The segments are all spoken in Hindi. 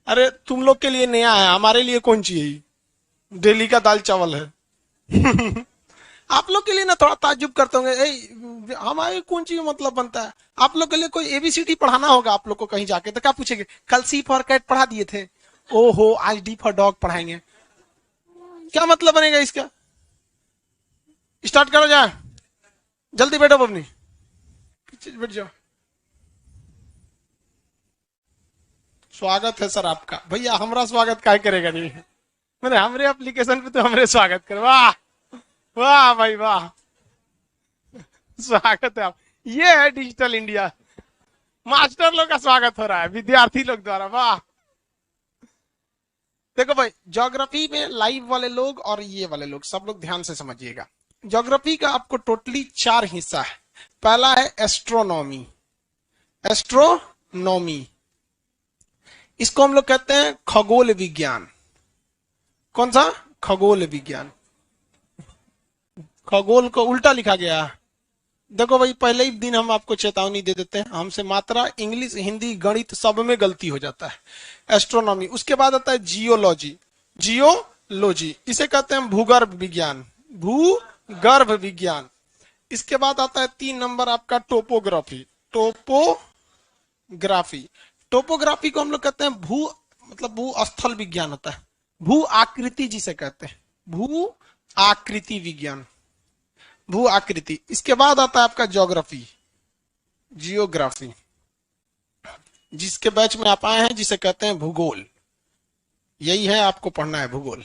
अरे तुम लोग के लिए नया है, हमारे लिए कौन चाहिए, डेली का दाल चावल है। आप लोग के लिए ना थोड़ा ताज्जुब करते होंगे, हमारे कौन चीज मतलब बनता है। आप लोग के लिए कोई एबीसीडी पढ़ाना होगा आप लोग को कहीं जाके, तो क्या पूछेंगे, कल सी फॉर कैट पढ़ा दिए थे, ओहो आज डी फॉर डॉग पढ़ाएंगे। क्या मतलब बनेगा इसका। स्टार्ट करो जाए, जल्दी बैठो बबनी, पीछे बैठ जाओ। स्वागत है सर आपका, भैया हमारा स्वागत काय करेगा नहीं, मैंने हमारे एप्लीकेशन पे तो हमारे स्वागत करो, वाह वाह भाई वाह, स्वागत है आप। ये है डिजिटल इंडिया, मास्टर लोग का स्वागत हो रहा है विद्यार्थी लोग द्वारा, वाह। देखो भाई, ज्योग्राफी में लाइव वाले लोग और ये वाले लोग सब लोग ध्यान से समझिएगा। ज्योग्राफी का आपको टोटली 4 हिस्सा है। पहला है एस्ट्रोनॉमी, एस्ट्रोनॉमी इसको हम लोग कहते हैं खगोल विज्ञान। कौन सा, खगोल विज्ञान। खगोल को उल्टा लिखा गया। देखो भाई, पहले ही दिन हम आपको चेतावनी दे देते हैं, हमसे मात्रा इंग्लिश हिंदी गणित सब में गलती हो जाता है। एस्ट्रोनॉमी, उसके बाद आता है जियोलॉजी, जियोलॉजी इसे कहते हैं भूगर्भ विज्ञान, भूगर्भ विज्ञान। इसके बाद आता है 3 नंबर आपका टोपोग्राफी, टोपोग्राफी। टोपोग्राफी को हम लोग कहते हैं भू, मतलब भू स्थल विज्ञान होता है, भू आकृति जिसे कहते हैं, भू आकृति विज्ञान, भू आकृति। इसके बाद आता है आपका ज्योग्राफी, जियोग्राफी, जिसके बैच में आप आए हैं जिसे कहते हैं भूगोल। यही है, आपको पढ़ना है भूगोल।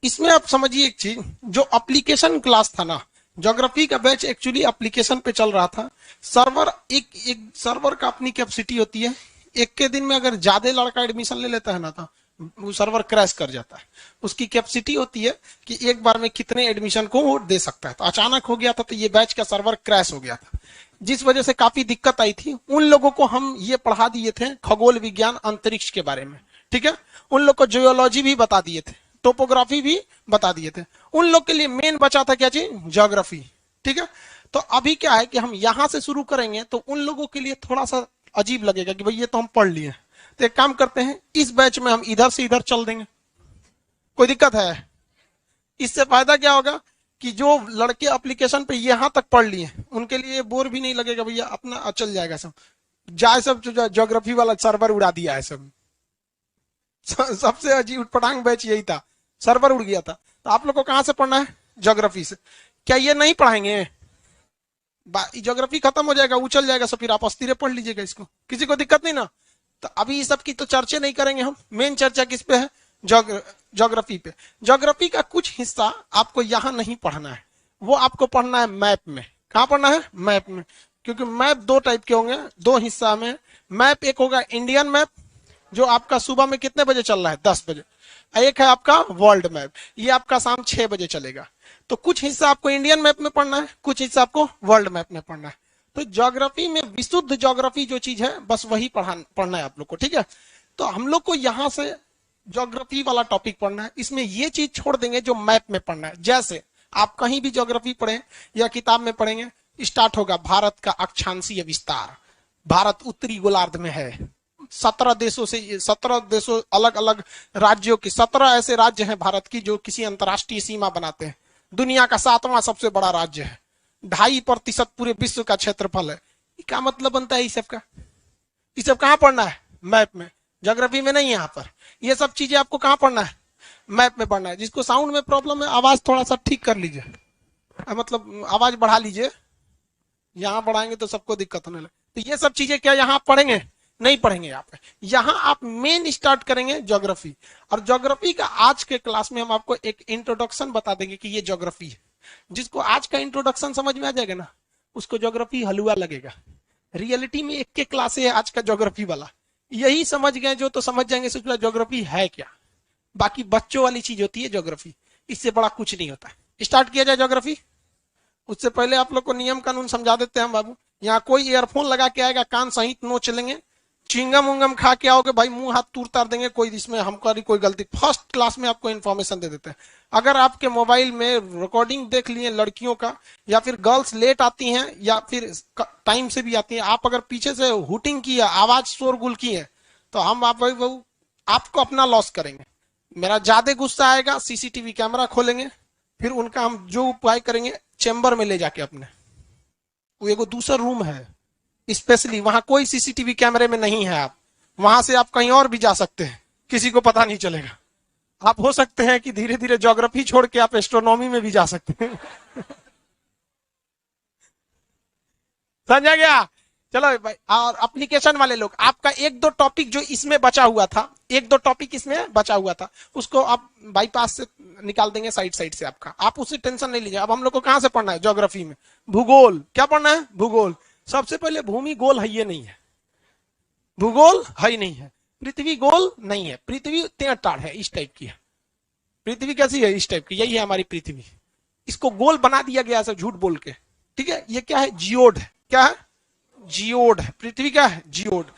इसमें आप समझिए एक चीज, जो एप्लीकेशन क्लास था ना, ज्योग्राफी का बैच एक्चुअली एप्लीकेशन पे चल रहा था। सर्वर एक सर्वर का अपनी कैपेसिटी होती है, एक के दिन में अगर ज्यादा लड़का एडमिशन ले लेता है ना, तो वो सर्वर क्रैश कर जाता है। उसकी कैपेसिटी होती है कि एक बार में कितने एडमिशन को वो दे सकता है। तो अचानक हो गया था, तो ये बैच का सर्वर क्रैश हो गया था, जिस वजह से काफी दिक्कत आई थी। उन लोगों को हम ये पढ़ा दिए थे खगोल विज्ञान अंतरिक्ष के बारे में, ठीक है। उन लोग को जियोलॉजी भी बता दिए थे, टोपोग्राफी भी बता दिए थे। उन लोग के लिए मेन बचा था क्या चीज, ज्योग्राफी, ठीक है। तो अभी क्या है कि हम यहां से शुरू करेंगे, तो उन लोगों के लिए थोड़ा सा अजीब लगेगा कि भाई ये तो हम पढ़ लिए। तो एक काम करते हैं, इस बैच में हम इधर से इधर चल देंगे, कोई दिक्कत है। इससे फायदा क्या होगा कि जो लड़के एप्लीकेशन पे यहां तक पढ़ लिए उनके लिए बोर भी नहीं लगेगा, भैया अपना चल जाएगा सब। जाए सब ज्योग्राफी वाला सर्वर उड़ा दिया है सब। सबसे अजीब पटांग बैच यही था, सर्वर उड़ गया था। तो आप लोग को कहां से पढ़ना है, ज्योग्राफी से। क्या ये नहीं पढ़ाएंगे, ज्योग्राफी खत्म हो जाएगा, उछल जाएगा सब, फिर आप अस्थिर पढ़ लीजिएगा इसको, किसी को दिक्कत नहीं ना। तो अभी इस सब की तो चर्चा नहीं करेंगे हम, मेन चर्चा किस पे है, ज्योग्राफी पे। ज्योग्राफी का कुछ हिस्सा आपको यहां नहीं पढ़ना है, वो आपको पढ़ना है मैप में। कहां पढ़ना है, मैप में। क्योंकि मैप 2 टाइप के होंगे, 2 हिस्सा में मैप। एक होगा इंडियन मैप, जो आपका सुबह में कितने बजे चल रहा है, 10 बजे। एक है आपका वर्ल्ड मैप, ये आपका शाम 6 बजे चलेगा। तो कुछ हिस्सा आपको इंडियन मैप में पढ़ना है, कुछ हिस्सा आपको वर्ल्ड मैप में पढ़ना है। तो ज्योग्राफी में विशुद्ध ज्योग्राफी जो चीज है, बस वही पढ़ना है आप लोग को, ठीक है। तो हम लोग को यहां से ज्योग्राफी वाला टॉपिक पढ़ना है, इसमें ये चीज छोड़ देंगे जो मैप में पढ़ना है। जैसे आप कहीं भी ज्योग्राफी पढ़े या किताब में पढ़ेंगे, स्टार्ट होगा भारत का अक्षांशीय विस्तार, भारत उत्तरी गोलार्ध में है, 17 देशों से, 17 देशों अलग अलग राज्यों की 17 ऐसे राज्य हैं भारत की जो किसी अंतरराष्ट्रीय सीमा बनाते हैं। दुनिया का 7वां सबसे बड़ा राज्य है, 2.5% पूरे विश्व का क्षेत्रफल है। क्या मतलब बनता है इस सब का, ये सब कहाँ पढ़ना है, मैप में, ज्योग्राफी में नहीं। यहाँ पर ये सब चीजें आपको कहाँ पढ़ना है, मैप में पढ़ना है। जिसको साउंड में प्रॉब्लम है, आवाज थोड़ा सा ठीक कर लीजिए, मतलब आवाज बढ़ा लीजिए, यहाँ बढ़ाएंगे तो सबको दिक्कत होने लगे। तो ये सब चीजें क्या यहाँ पढ़ेंगे, नहीं पढ़ेंगे यहाँ पे। यहाँ आप मेन स्टार्ट करेंगे ज्योग्राफी। और ज्योग्राफी का आज के क्लास में हम आपको एक इंट्रोडक्शन बता देंगे कि ये ज्योग्राफी है। जिसको आज का इंट्रोडक्शन समझ में आ जाएगा ना, उसको ज्योग्राफी हलवा लगेगा। रियलिटी में एक के क्लास है आज का ज्योग्राफी वाला, यही समझ गए जो तो समझ जाएंगे सोच ज्योग्राफी है क्या। बाकी बच्चों वाली चीज होती है ज्योग्राफी, इससे बड़ा कुछ नहीं होता। स्टार्ट किया जाए ज्योग्राफी। उससे पहले आप लोग को नियम कानून समझा देते हैं बाबू। यहाँ कोई ईयरफोन लगा के आएगा, कान सहित नो चलेंगे, चिंगम उंगम खा के आओगे भाई, मुंह हाथ तूर तार देंगे, कोई इसमें हमारी कोई गलती। फर्स्ट क्लास में आपको इन्फॉर्मेशन दे देते हैं। अगर आपके मोबाइल में रिकॉर्डिंग देख लिए लड़कियों का, या फिर गर्ल्स लेट आती हैं या फिर टाइम से भी आती हैं, आप अगर पीछे से हुटिंग की है, आवाज शोरगुल की है, तो हम आपको अपना लॉस करेंगे। मेरा ज्यादा गुस्सा आएगा, सीसीटीवी कैमरा खोलेंगे, फिर उनका हम जो उपाय करेंगे चेंबर में ले जाके अपने, वो एगो दूसरा रूम है स्पेशली, वहां कोई सीसीटीवी कैमरे में नहीं है। आप वहां से आप कहीं और भी जा सकते हैं, किसी को पता नहीं चलेगा। आप हो सकते हैं कि धीरे धीरे ज्योग्राफी छोड़ के आप एस्ट्रोनॉमी में भी जा सकते हैं। समझा गया? चलो भाई, और एप्लीकेशन वाले लोग, आपका एक दो टॉपिक जो इसमें बचा हुआ था, एक दो टॉपिक इसमें बचा हुआ था, उसको आप बाईपास से निकाल देंगे, साइड साइड से आपका, आप उससे टेंशन नहीं लीजिए। अब हम लोग को कहां से पढ़ना है? ज्योग्राफी में भूगोल। क्या पढ़ना है? भूगोल। सबसे पहले भूमि गोल है ये नहीं है, भूगोल है ही नहीं है, पृथ्वी गोल नहीं है, पृथ्वी टेढ़ है, इस टाइप की है। पृथ्वी कैसी है? इस टाइप की, यही है हमारी पृथ्वी। इसको गोल बना दिया गया सब झूठ बोल के, ठीक है? ये क्या है? जियोड है। क्या है? जियोड है। पृथ्वी क्या है? जियोड।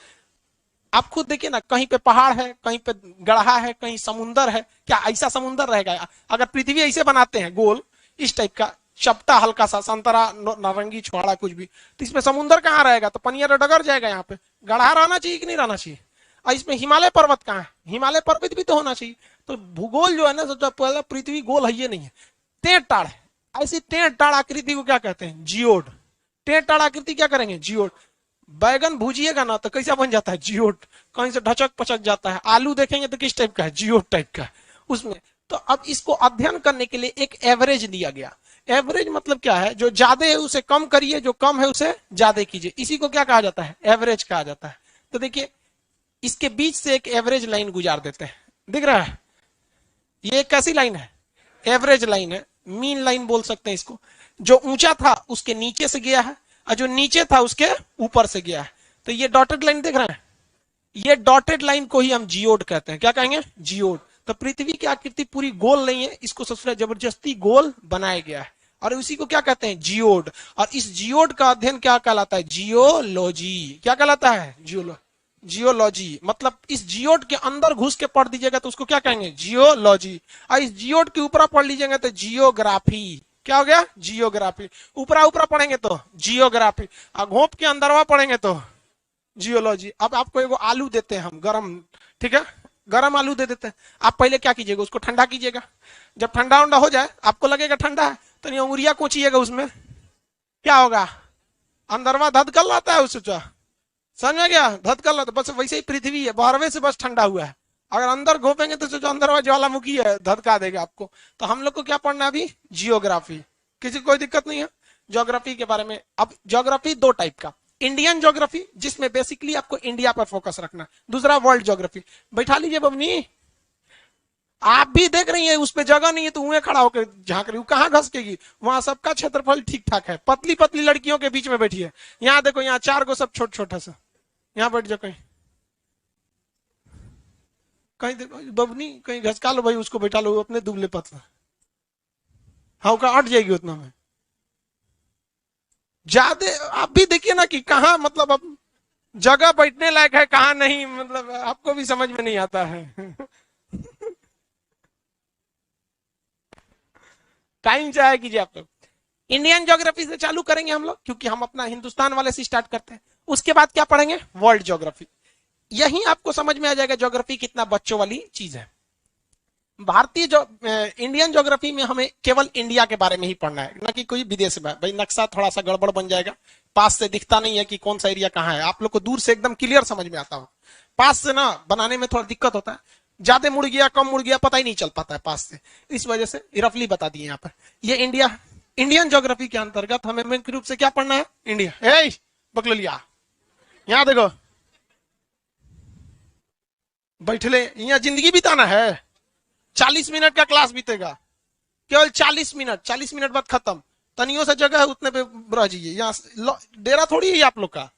आप खुद देखिए ना, कहीं पे पहाड़ है, कहीं पे गढ़ा है, कहीं समुंदर है। क्या ऐसा समुंदर रहेगा? अगर पृथ्वी ऐसे बनाते हैं गोल, इस टाइप का चपटा हल्का सा संतरा नारंगी छुआड़ा कुछ भी, तो इसमें समुंदर कहाँ रहेगा? तो पनिया डगर जाएगा। यहाँ पे गढ़ा रहना चाहिए कि नहीं रहना चाहिए? और इसमें हिमालय पर्वत कहाँ है? हिमालय पर्वत भी तो होना चाहिए। तो भूगोल जो है ना, सबसे पहले पृथ्वी गोल है ये नहीं है, टेढ़ टाढ़ है। ऐसी टेढ़ टाढ़ आकृति को क्या कहते हैं? जियोड। टेढ़ टाढ़ आकृति क्या करेंगे? जियोड। बैगन भूजिएगा ना तो कैसा बन जाता है? जियोड। कहीं से ढचक पचक जाता है। आलू देखेंगे तो किस टाइप का है? जियोड टाइप का उसमें। तो अब इसको अध्ययन करने के लिए एक एवरेज दिया गया। एवरेज मतलब क्या है? जो ज्यादा है उसे कम करिए, जो कम है उसे ज्यादा कीजिए, इसी को क्या कहा जाता है? एवरेज कहा जाता है। तो देखिए, इसके बीच से एक एवरेज लाइन गुजार देते हैं, दिख रहा है? ये कैसी लाइन है? एवरेज लाइन है, मीन लाइन बोल सकते हैं इसको। जो ऊंचा था उसके नीचे से गया है, और जो नीचे था उसके ऊपर से गया है। तो ये डॉटेड लाइन देख रहे हैं? ये डॉटेड लाइन को ही हम जियोड कहते हैं। क्या कहेंगे? जियोड। तो पृथ्वी की आकृति पूरी गोल नहीं है, इसको सबसे जबरदस्ती गोल बनाया गया है, और उसी को क्या कहते हैं? जियोड। और इस जियोड का अध्ययन क्या कहलाता है? जियोलॉजी। क्या कहलाता है? जियोलॉजी। मतलब इस जियोड के अंदर घुस के पढ़ दीजिएगा तो उसको क्या कहेंगे? जियोलॉजी। और इस जियोड के ऊपर पढ़ लीजिएगा तो जियोग्राफी। क्या हो गया? जियोग्राफी। ऊपरा ऊपरा पढ़ेंगे तो जियोग्राफी, और घोप के अंदरवा पढ़ेंगे तो जियोलॉजी। अब आपको एगो आलू देते हैं हम गरम, ठीक है? गरम आलू दे देते हैं। आप पहले क्या कीजिएगा? उसको ठंडा कीजिएगा। जब ठंडा उंडा हो जाए, आपको लगेगा ठंडा है, तो नहीं अंगुरिया कोचिएगा उसमें, क्या होगा? अंदरवा धधकल आता है उससे। समझ में गया? धधकल आता, बस वैसे ही पृथ्वी है, बाहरवे से बस ठंडा हुआ है। अगर अंदर घोपेंगे तो जो अंदर ज्वालामुखी है, धधका देगा आपको। तो हम लोग को क्या पढ़ना है अभी? जियोग्राफी। किसी को कोई दिक्कत नहीं है ज्योग्राफी के बारे में? अब ज्योग्राफी दो टाइप का, इंडियन ज्योग्राफी जिसमें बेसिकली आपको इंडिया पर फोकस रखना, दूसरा वर्ल्ड ज्योग्राफी। बैठा लीजिए बबनी, आप भी देख रही है उस पर जगह नहीं है तो उन्हें खड़ा होकर झांक रही हूँ, कहाँ घसकेगी? वहां सबका क्षेत्रफल ठीक ठाक है, पतली पतली लड़कियों के बीच में बैठी है। यहाँ देखो, यहाँ चार को सब छोट छोटा सा, यहाँ बैठ जाओ कहीं, कहीं देखो बबनी, कहीं घसका लो भाई, उसको बैठा लो, अपने दुबले पतला। हाँ, का अट जाएगी उतना में ज्यादा। आप भी देखिए ना कि कहाँ, मतलब अब जगह बैठने लायक है कहाँ नहीं, मतलब आपको भी समझ में नहीं आता है। टाइम चाहे कीजिए आप लोग। इंडियन ज्योग्राफी से चालू करेंगे हम लोग, क्योंकि हम अपना हिंदुस्तान वाले से स्टार्ट करते हैं। उसके बाद क्या पढ़ेंगे? World geography. यही आपको समझ में आ जाएगा ज्योग्राफी कितना बच्चों वाली चीज है। भारतीय जो इंडियन ज्योग्राफी में हमें केवल इंडिया के बारे में ही पढ़ना है, ना कि कोई विदेश में। भाई नक्शा थोड़ा सा गड़बड़ बन जाएगा, पास से दिखता नहीं है कि कौन सा एरिया कहाँ है। आप लोग को दूर से एकदम क्लियर समझ में आता हो, पास से ना बनाने में थोड़ा दिक्कत होता है, ज्यादा मुड़ गया कम मुड़ गया पता ही नहीं चल पाता है पास से। इस वजह से रफली बता दिए यहाँ पर। ये इंडिया, इंडियन ज्योग्राफी के अंतर्गत हमें मुख्य रूप से क्या पढ़ना है? इंडिया। बकलोलिया, यहाँ देखो, बैठले यहाँ जिंदगी बिताना है। 40 मिनट का क्लास बीतेगा, केवल 40 मिनट, 40 मिनट बाद खत्म। तनियों से जगह है उतने पे रह जाइए। यहाँ डेरा थोड़ी है आप लोग का।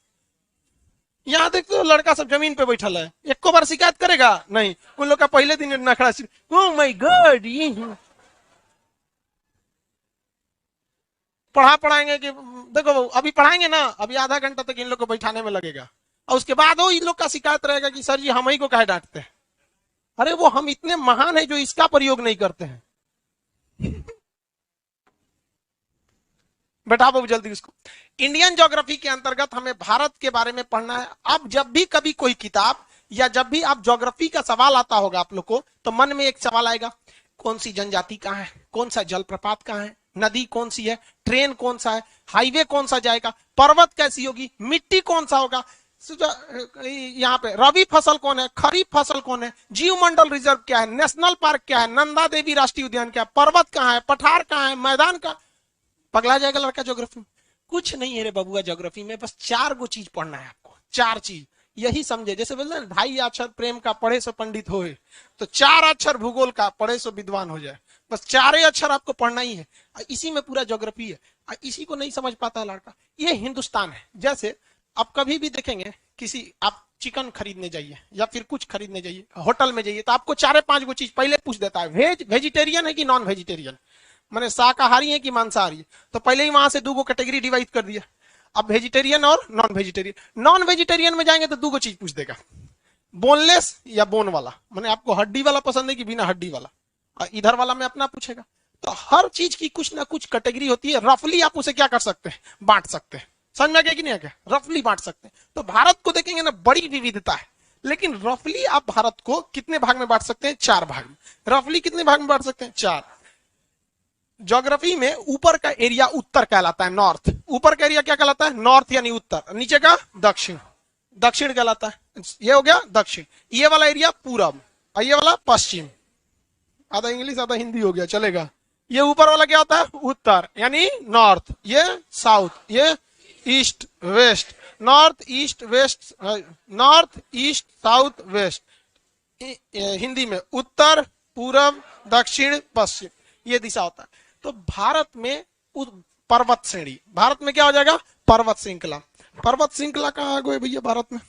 यहाँ देखते हो लड़का सब जमीन पे बैठल है, एक को बार शिकायत करेगा नहीं। उन लोग का पहले दिन नखड़ा, ओह माय गॉड, पढ़ाएंगे कि देखो अभी पढ़ाएंगे ना, अभी आधा घंटा तक इन लोग को बैठाने में लगेगा, और उसके बाद वो इन लोग का शिकायत रहेगा कि सर जी हम ही को काहे डांटते हैं। अरे वो हम इतने महान है जो इसका प्रयोग नहीं करते हैं। बैठा बाबू जल्दी उसको। इंडियन ज्योग्राफी के अंतर्गत हमें भारत के बारे में पढ़ना है। अब जब भी कभी कोई किताब या जब भी आप ज्योग्राफी का सवाल आता होगा आप लोग को, तो मन में एक सवाल आएगा, कौन सी जनजाति कहाँ है, कौन सा जलप्रपात कहाँ है, नदी कौन सी है, ट्रेन कौन सा है, हाईवे कौन सा जाएगा, पर्वत कैसी होगी, मिट्टी कौन सा होगा, यहाँ पे रबी फसल कौन है, खरीफ फसल कौन है, जीव मंडल रिजर्व क्या है, नेशनल पार्क क्या है, नंदा देवी राष्ट्रीय उद्यान क्या है, पर्वत कहाँ है, पठार कहाँ है, मैदान का। पगला जाएगा लड़का ज्योग्राफी में। कुछ नहीं है रे बबुआ ज्योग्राफी में, बस 4 गो चीज पढ़ना है आपको, 4 चीज, यही समझे। जैसे बोलते हैं ढाई अक्षर प्रेम का पढ़े सो पंडित होए, तो 4 अक्षर भूगोल का पढ़े सो विद्वान हो जाए। बस 4 अक्षर आपको पढ़ना ही है, इसी में पूरा ज्योग्राफी है। इसी को नहीं समझ पाता है लड़का। ये हिंदुस्तान है। जैसे आप कभी भी देखेंगे किसी, आप चिकन खरीदने जाइए या फिर कुछ खरीदने जाइए, होटल में जाइए, तो आपको 4-5 गो चीज पहले पूछ देता है, वेजिटेरियन है कि नॉन वेजिटेरियन, माने शाकाहारी है कि मांसाहारी है। तो पहले ही वहां से 2 गो कैटेगरी डिवाइड कर दिया। अब वेजिटेरियन और नॉन वेजिटेरियन। नॉन वेजिटेरियन में जाएंगे तो 2 गो चीज पूछ देगा, बोनलेस या बोन वाला, माने आपको हड्डी वाला पसंद है कि बिना हड्डी वाला। और इधर वाला में अपना पूछेगा। तो हर चीज की कुछ ना कुछ कैटेगरी होती है। रफली आप उसे क्या कर सकते हैं, बांट सकते हैं। समझ में आ गया कि नहीं आ गया? रफली बांट सकते हैं। तो भारत को देखेंगे ना, बड़ी विविधता है, लेकिन रफली आप भारत को कितने भाग में बांट सकते हैं? 4 भाग में। रफली कितने भाग में बांट सकते हैं? 4। ज्योग्राफी में ऊपर का एरिया उत्तर कहलाता है, नॉर्थ। ऊपर का एरिया क्या कहलाता है? नॉर्थ यानी उत्तर। नीचे का दक्षिण, दक्षिण कहलाता है। ये हो गया दक्षिण। ये वाला एरिया पूरब, और ये वाला पश्चिम। आधा इंग्लिश आधा हिंदी हो गया, चलेगा। ये ऊपर वाला क्या होता है? उत्तर यानी नॉर्थ। ये साउथ, ये east west. North east west, north east south west. Hindi में उत्तर पूरब दक्षिण पश्चिम, ये दिशा होता है। तो भारत में पर्वत श्रेणी, भारत में क्या हो जाएगा? पर्वत श्रृंखला। पर्वत श्रृंखला कहाँ आ गए भैया? भारत में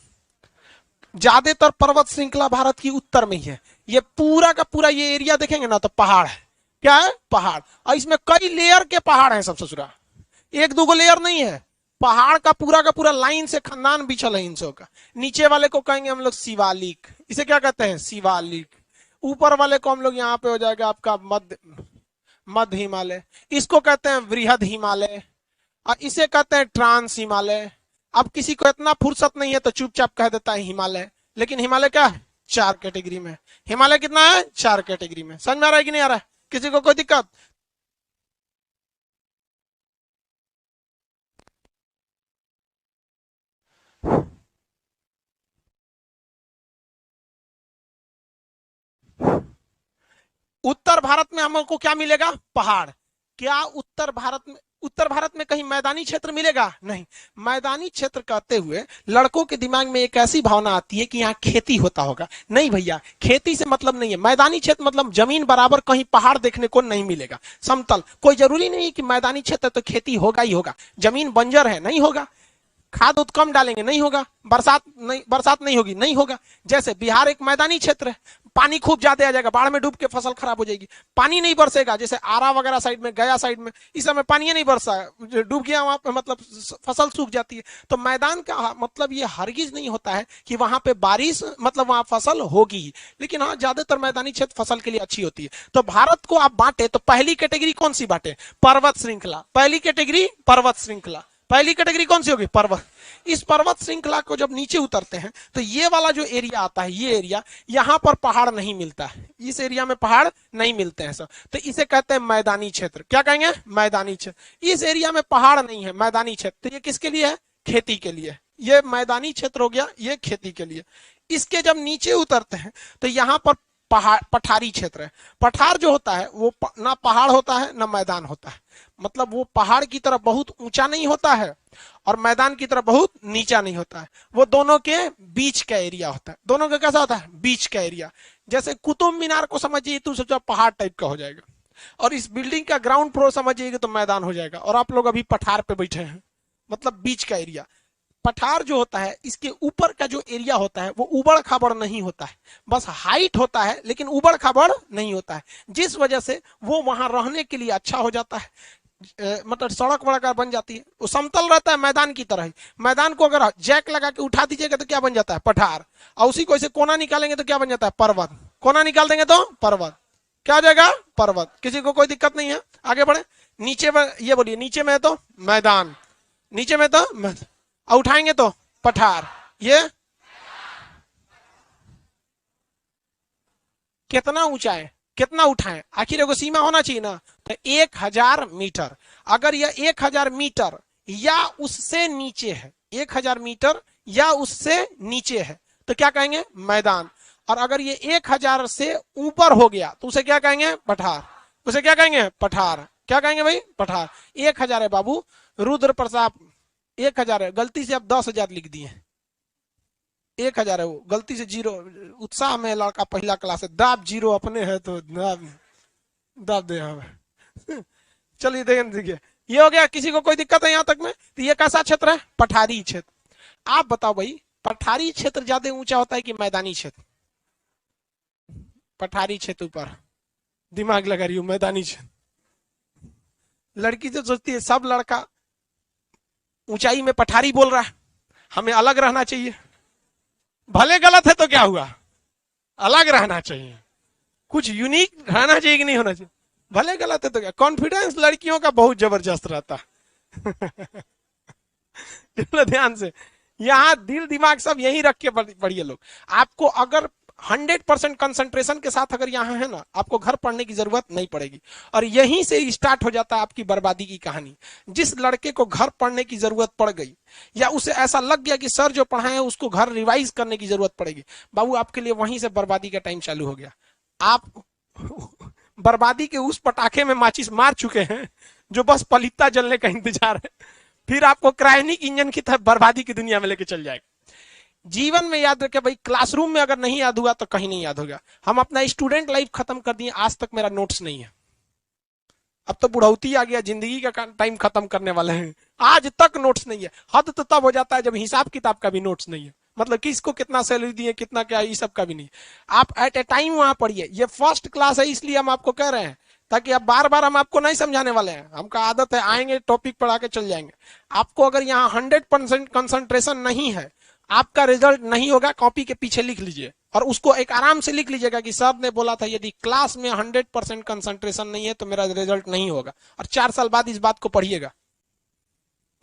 ज्यादातर पर्वत श्रृंखला भारत की उत्तर में ही है। ये पूरा का पूरा ये एरिया देखेंगे ना तो पहाड़ है। क्या है? पहाड़। और इसमें कई लेयर के पहाड़ हैं सब ससुरा, 1-2 लेयर नहीं है। पहाड़ का पूरा लाइन से खानदान बिछल है इंसों का। नीचे वाले को कहेंगे हम लोग शिवालिक, इसे क्या कहते हैं? शिवालिक। ऊपर वाले को हम लोग यहाँ पे हो जाएगा आपका मध्य हिमालय, इसको कहते हैं वृहद हिमालय, और इसे कहते हैं ट्रांस हिमालय। अब किसी को इतना फुर्सत नहीं है तो चुपचाप कह देता है हिमालय। लेकिन हिमालय क्या है? 4 कैटेगरी में। हिमालय कितना है? 4 कैटेगरी में। समझ में आ रहा है कि नहीं आ रहा है? किसी को कोई दिक्कत? उत्तर भारत में हमको क्या मिलेगा? पहाड़। क्या उत्तर भारत में कहीं मैदानी क्षेत्र मिलेगा? नहीं। मैदानी क्षेत्र कहते हुए लड़कों के दिमाग में एक ऐसी भावना आती है कि यहाँ खेती होता होगा। नहीं भैया, खेती से मतलब नहीं है। मैदानी क्षेत्र मतलब जमीन बराबर कहीं पहाड़ देखने को नहीं मिलेगा। समतल, कोई जरूरी नहीं कि मैदानी क्षेत्र तो खेती होगा ही होगा। जमीन बंजर है, नहीं होगा। खाद उद कम डालेंगे, नहीं होगा। बरसात नहीं होगी, नहीं होगा। जैसे बिहार एक मैदानी क्षेत्र है, पानी खूब ज्यादा आ जाएगा, बाढ़ में डूब के फसल खराब हो जाएगी। पानी नहीं बरसेगा, जैसे आरा वगैरह साइड में, गया साइड में, इस समय पानी नहीं बरसा, डूब गया वहां पे, मतलब फसल सूख जाती है। तो मैदान का मतलब ये हरगिज नहीं होता है कि वहां पे बारिश, मतलब वहां फसल होगी। लेकिन हाँ, ज्यादातर मैदानी क्षेत्र फसल के लिए अच्छी होती है। तो भारत को आप बांटे तो पहली कैटेगरी कौन सी बांटे? पर्वत श्रृंखला। पहली कैटेगरी पर्वत श्रृंखला। पहली कैटेगरी कौन सी होगी? पर्वत। इस पर्वत श्रृंखला को जब नीचे उतरते हैं तो ये वाला जो एरिया आता है, ये एरिया, यहां पर पहाड़ नहीं मिलता है। इस एरिया में पहाड़ नहीं मिलते हैं सब, तो इसे कहते हैं मैदानी क्षेत्र। क्या कहेंगे? मैदानी क्षेत्र। इस एरिया में पहाड़ नहीं है, मैदानी क्षेत्र। तो ये किसके लिए है? खेती के लिए। ये मैदानी क्षेत्र हो गया, ये खेती के लिए। इसके जब नीचे उतरते हैं तो यहाँ पर पहाड़, पठारी क्षेत्र है। पठार जो होता है वो ना पहाड़ होता है ना मैदान होता है। मतलब वो पहाड़ की तरफ बहुत ऊंचा नहीं होता है और मैदान की तरफ बहुत नीचा नहीं होता है। वो दोनों के बीच का एरिया होता है। दोनों का कैसा होता है? बीच का एरिया। जैसे कुतुब मीनार को समझिए तो सोचो पहाड़ टाइप का हो जाएगा, और इस बिल्डिंग का ग्राउंड फ्लोर समझिएगा तो मैदान हो जाएगा, और आप लोग अभी पठार पे बैठे हैं, मतलब बीच का एरिया। पठार जो होता है, इसके ऊपर का जो एरिया होता है वो उबड़ खाबड़ नहीं होता है, बस हाइट होता है, लेकिन उबड़ खाबड़ नहीं होता है, जिस वजह से वो वहां रहने के लिए अच्छा हो जाता है। मतलब सड़क वड़क बन जाती है। वो समतल रहता है मैदान की तरह ही। मैदान को अगर जैक लगा के उठा दीजिएगा तो क्या बन जाता है? पठार। और उसी को ऐसे कोना निकालेंगे तो क्या बन जाता है? पर्वत। कोना निकाल देंगे तो पर्वत। क्या हो जाएगा? पर्वत। किसी को कोई दिक्कत नहीं है? आगे बढ़े। नीचे में ये बोलिए, नीचे में है तो मैदान, नीचे में तो और उठाएंगे तो पठार। ये कितना ऊंचा है, कितना उठाएं, आखिर एगो सीमा होना चाहिए ना। तो 1000 मीटर, अगर यह 1000 मीटर या उससे नीचे है, 1000 मीटर या उससे नीचे है तो क्या कहेंगे, मैदान। और अगर ये 1000 से ऊपर हो गया तो उसे क्या कहेंगे, पठार। उसे क्या कहेंगे, पठार। क्या कहेंगे भाई, पठार। 1000 है बाबू, रुद्र प्रताप 1000 है, गलती से आप 10,000 लिख दिए, 1000 है वो, गलती से जीरो। उत्साह में लड़का पहला क्लास है, दाब जीरो अपने है तो दाब दे हमें। चलिए देखिए, ये हो गया। किसी को कोई दिक्कत है यहाँ तक में? तो ये कैसा क्षेत्र है, पठारी क्षेत्र। आप बताओ भाई, पठारी क्षेत्र ज्यादा ऊंचा होता है कि मैदानी क्षेत्र? पठारी क्षेत्र ऊपर, दिमाग लगा रही हूं, मैदानी क्षेत्र। लड़की जो सोचती है सब लड़का ऊंचाई में पठारी बोल रहा है, हमें अलग रहना चाहिए। भले गलत है तो क्या हुआ, अलग रहना चाहिए, कुछ यूनिक रहना चाहिए कि नहीं होना चाहिए? भले गलत है तो क्या, कॉन्फिडेंस लड़कियों का बहुत जबरदस्त रहता। ध्यान से, यहां दिल दिमाग सब यही रख के पढ़िए लोग। आपको अगर 100% कंसंट्रेशन के साथ अगर यहाँ है ना, आपको घर पढ़ने की जरूरत नहीं पड़ेगी। और यहीं से स्टार्ट हो जाता है आपकी बर्बादी की कहानी। जिस लड़के को घर पढ़ने की जरूरत पड़ गई या उसे ऐसा लग गया कि सर जो पढ़ाए हैं उसको घर रिवाइज करने की जरूरत पड़ेगी, बाबू आपके लिए वहीं से बर्बादी का टाइम चालू हो गया। आप बर्बादी के उस पटाखे में माचिस मार चुके हैं जो बस पलीता जलने का इंतजार है, फिर आपको क्रायोनिक इंजन की तरफ बर्बादी की दुनिया में लेके चल जाएगा। जीवन में याद रखे भाई, क्लासरूम में अगर नहीं याद हुआ तो कहीं नहीं याद होगा। हम अपना स्टूडेंट लाइफ खत्म कर दिए, आज तक मेरा नोट्स नहीं है। अब तो बुढ़ौती आ गया, जिंदगी का टाइम खत्म करने वाले हैं, आज तक नोट्स नहीं है। हद तो तब हो जाता है जब हिसाब किताब का भी नोट्स नहीं है, मतलब किसको कितना सैलरी दिए, कितना क्या, ये सब का भी नहीं। आप एट ए टाइम वहां पढ़िए। ये फर्स्ट क्लास है इसलिए हम आपको कह रहे हैं, ताकि अब बार बार हम आपको नहीं समझाने वाले हैं। हमका आदत है, आएंगे टॉपिक पढ़ा के चल जाएंगे। आपको अगर यहाँ 100% कंसंट्रेशन नहीं है, आपका रिजल्ट नहीं होगा। कॉपी के पीछे लिख लीजिए और उसको एक आराम से लिख लीजिएगा कि सर ने बोला था यदि क्लास में 100% कंसंट्रेशन नहीं है तो मेरा रिजल्ट नहीं होगा। और 4 साल बाद इस बात को पढ़िएगा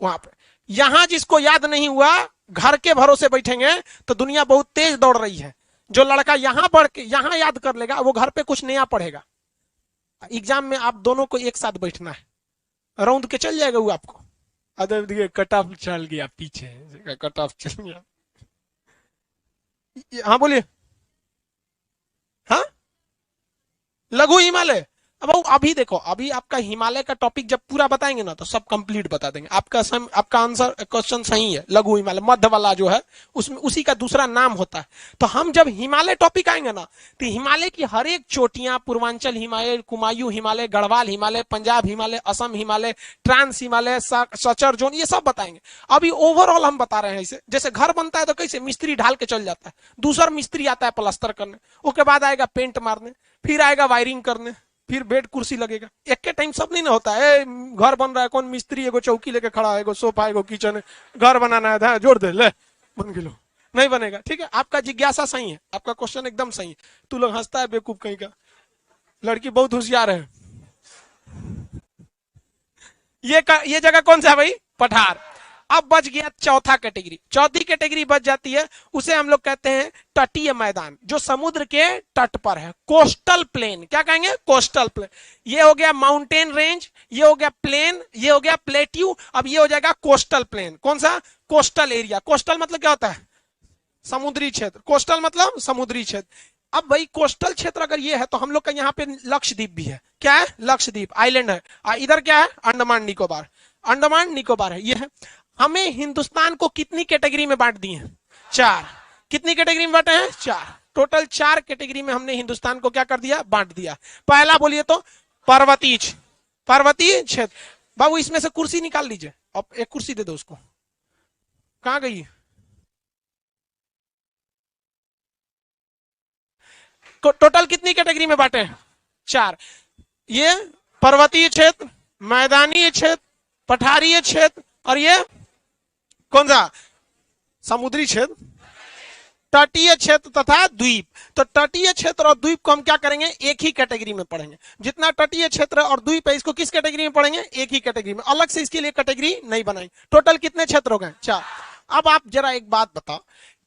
वहां पे। यहां जिसको याद नहीं हुआ, घर के भरोसे बैठेंगे तो दुनिया बहुत तेज दौड़ रही है। जो लड़का यहां पढ़ के यहां याद कर लेगा, वो घर पे कुछ नया पढ़ेगा। एग्जाम में आप दोनों को एक साथ बैठना है, रौंद के चल जाएगा वो आपको। अरे कट ऑफ चल गया पीछे, कट ऑफ चल गया। हाँ बोलिए। हाँ, लघु हिमालय। अब अभी देखो, अभी आपका हिमालय का टॉपिक जब पूरा बताएंगे ना तो सब कंप्लीट बता देंगे। आपका आंसर क्वेश्चन सही है, लघु हिमालय मध्य वाला जो है उसमें उसी का दूसरा नाम होता है। तो हम जब हिमालय टॉपिक आएंगे ना तो हिमालय की हर एक चोटियां, Purvanchal Himalaya, Kumaon Himalaya, Garhwal Himalaya, Punjab Himalaya, Assam Himalaya, trans Himalaya, suture zone, ये सब बताएंगे। अभी ओवरऑल हम बता रहे हैं इसे। जैसे घर बनता है तो कैसे मिस्त्री ढाल के चल जाता है, दूसरा मिस्त्री आता है प्लास्टर करने, उसके बाद आएगा पेंट मारने, फिर आएगा वायरिंग करने, फिर बेड कुर्सी लगेगा। एक के टाइम सब नहीं ना होता है। घर बन रहा है, कौन मिस्त्री एगो चौकी लेके खड़ा है, एगो सोफा, एगो किचन है, घर बनाना है, जोड़ दे ले बन गिलो, नहीं बनेगा। ठीक है, आपका जिज्ञासा सही है, आपका क्वेश्चन एकदम सही है। तू लोग हंसता है बेवकूफ कहीं का, लड़की बहुत होशियार है। ये जगह कौन सा है भाई, पठार। अब बच गया चौथा कैटेगरी, चौथी कैटेगरी बच जाती है, उसे हम लोग कहते हैं तटीय मैदान, जो समुद्र के तट पर है। कोस्टल प्लेन, क्या कहेंगे, कोस्टल प्लेन। ये हो गया माउंटेन रेंज, ये हो गया प्लेन, ये हो गया प्लेट्यू, अब ये हो जाएगा कोस्टल प्लेन। कौन सा, कोस्टल एरिया। कोस्टल मतलब क्या होता है, समुद्री क्षेत्र। कोस्टल मतलब समुद्री क्षेत्र। अब भाई कोस्टल क्षेत्र अगर ये है तो हम लोग का यहाँ पे लक्षद्वीप भी है। क्या है, लक्षद्वीप आइलैंड है। इधर क्या है, अंडमान निकोबार, अंडमान निकोबार है, ये है। हमें हिंदुस्तान को कितनी कैटेगरी में बांट दिए हैं, 4। कितनी कैटेगरी में बांटे हैं, 4। टोटल 4 कैटेगरी में हमने हिंदुस्तान को क्या कर दिया, बांट दिया। पहला बोलिए तो पर्वतीय क्षेत्र। बाबू इसमें से कुर्सी निकाल लीजिए, अब एक कुर्सी दे दो उसको। कहां गई, टोटल कितनी कैटेगरी में बांटे हैं, 4। ये पर्वतीय क्षेत्र, मैदानी क्षेत्र, पठारीय क्षेत्र, और ये कौन सा, समुद्री क्षेत्र, तटीय क्षेत्र तथा द्वीप। तो तटीय क्षेत्र और द्वीप को हम क्या करेंगे, एक ही कैटेगरी में पढ़ेंगे। जितना तटीय क्षेत्र और द्वीप है इसको किस कैटेगरी में पढ़ेंगे, एक ही कैटेगरी में, अलग से इसके लिए कैटेगरी नहीं बनाएंगे। टोटल कितने क्षेत्र हो गए, 4। अब आप जरा एक बात बताओ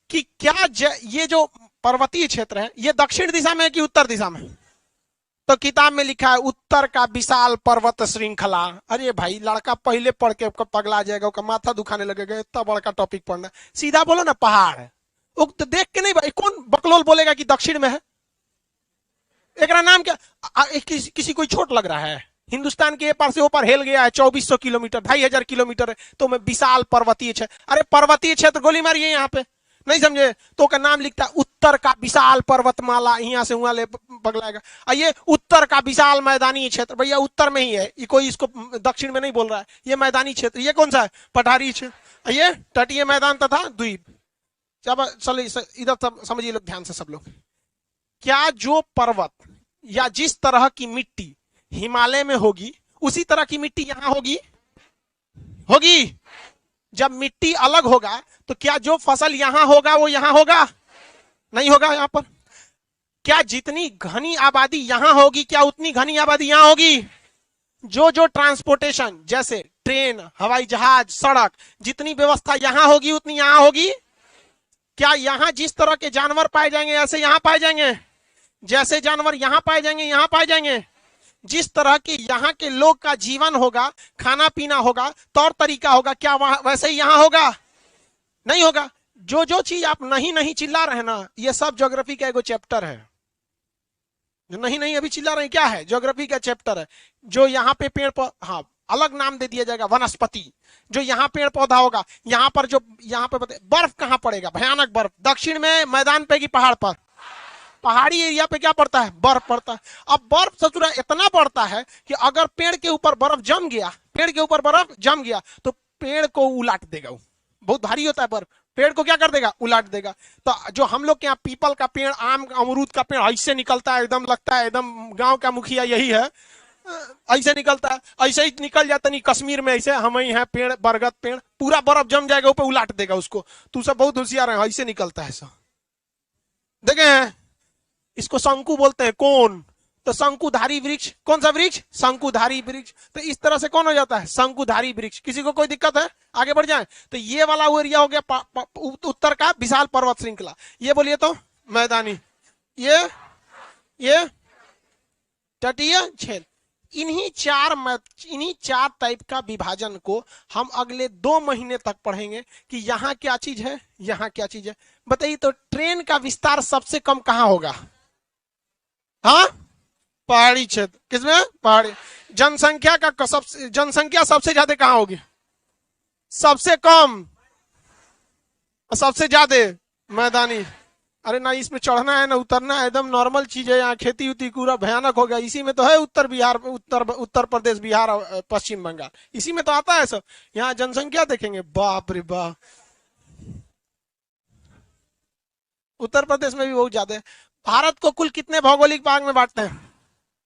कि क्या ये जो पर्वतीय क्षेत्र है। ये दक्षिण दिशा में है कि उत्तर दिशा में? तो किताब में लिखा है उत्तर का विशाल पर्वत श्रृंखला। अरे भाई लड़का पहले पढ़ के पगला जाएगा, उसका माथा दुखाने लगेगा, इतना बड़का टॉपिक पढ़ना। सीधा बोलो ना पहाड़ है। तो देख के नहीं भाई, कौन बकलोल बोलेगा कि दक्षिण में है? एक नाम क्या? किसी कोई छोट लग रहा है? हिंदुस्तान के पार से ऊपर हेल गया है 2400 किलोमीटर, 2500 किलोमीटर है, तो मैं विशाल पर्वतीय क्षेत्र। अरे पर्वतीय क्षेत्र गोली मारिए यहाँ पे, नहीं समझे? तो का नाम लिखता है उत्तर का विशाल पर्वतमाला, यहाँ से वहां ले पगलाएगा। ये उत्तर का विशाल मैदानी क्षेत्र, भैया उत्तर में ही है ये, कोई इसको दक्षिण में नहीं बोल रहा है। ये मैदानी क्षेत्र, ये कौन सा है? पठारी क्षेत्र। ये तटीय मैदान तथा द्वीप। चलो इधर समझिए लोग ध्यान से सब लोग। क्या जो पर्वत या जिस तरह की मिट्टी हिमालय में होगी, उसी तरह की मिट्टी यहां होगी? जब मिट्टी अलग होगा तो क्या जो फसल यहां होगा वो यहां होगा? नहीं होगा। यहां पर क्या जितनी घनी आबादी यहां होगी, क्या उतनी घनी आबादी यहां होगी? जो ट्रांसपोर्टेशन जैसे ट्रेन, हवाई जहाज, सड़क, जितनी व्यवस्था यहां होगी उतनी यहां होगी। क्या यहां जिस तरह के जानवर पाए जाएंगे ऐसे यहां पाए जाएंगे? जैसे जानवर यहां पाए जाएंगे यहां पाए जाएंगे। जिस तरह के यहाँ के लोग का जीवन होगा, खाना पीना होगा, तौर तरीका होगा, क्या वहां वैसे ही यहां होगा? नहीं होगा। जो चीज आप नहीं चिल्ला रहे ना, ये सब ज्योग्राफी का एगो चैप्टर है। जो नहीं अभी चिल्ला रहे हैं, क्या है? ज्योग्राफी का चैप्टर है। जो यहाँ पे पेड़ पौधा, हाँ अलग नाम दे दिया जाएगा, वनस्पति। जो यहाँ पेड़ पौधा होगा, यहाँ पर जो यहाँ पे बर्फ कहाँ पड़ेगा? भयानक बर्फ। दक्षिण में मैदान पे कि पहाड़ पर? पहाड़ी एरिया पे क्या पड़ता है? बर्फ पड़ता है। अब बर्फ सचुरा इतना पड़ता है कि अगर पेड़ के ऊपर बर्फ जम गया, तो पेड़ को उलाट देगा। बहुत भारी होता है बर्फ, पेड़ को क्या कर देगा? उलाट देगा। तो जो हम लोग के यहाँ पीपल का पेड़, आम अमरूद का पेड़ ऐसे निकलता है, एकदम लगता है एकदम गांव का मुखिया यही है, ऐसे निकलता है। ऐसे ही निकल जाता नहीं कश्मीर में, ऐसे हम ही है पेड़, बरगद पेड़, पूरा बर्फ जम जाएगा, ऊपर उलाट देगा उसको। तू सब बहुत होशियार है, ऐसे निकलता है सब। देखे इसको शंकु बोलते हैं। कौन? तो शंकुधारी वृक्ष। कौन सा वृक्ष? शंकुधारी वृक्ष। तो इस तरह से कौन हो जाता है? शंकुधारी वृक्ष। किसी को कोई दिक्कत है? आगे बढ़ जाए। तो ये वाला वो एरिया हो गया उत्तर का विशाल पर्वत श्रृंखला। ये बोलिए तो मैदानी, ये तटीय क्षेत्र। इन्हीं चार टाइप का विभाजन को हम अगले 2 महीने तक पढ़ेंगे कि यहाँ क्या चीज है, यहाँ क्या चीज है। बताइए तो ट्रेन का विस्तार सबसे कम कहाँ होगा? हाँ, पहाड़ी क्षेत्र। किसमें? पहाड़ी। जनसंख्या सबसे ज्यादा कहाँ होगी? सबसे कम, सबसे ज्यादा मैदानी। अरे ना इसमें चढ़ना है ना उतरना है, एकदम नॉर्मल चीज है। यहाँ खेती उती पूरा भयानक हो गया। इसी में तो है उत्तर प्रदेश, बिहार, पश्चिम बंगाल, इसी में तो आता है सब। यहाँ जनसंख्या देखेंगे, बाप रे बाप। उत्तर प्रदेश में भी बहुत ज्यादा है। भारत को कुल कितने भौगोलिक भाग में बांटते हैं?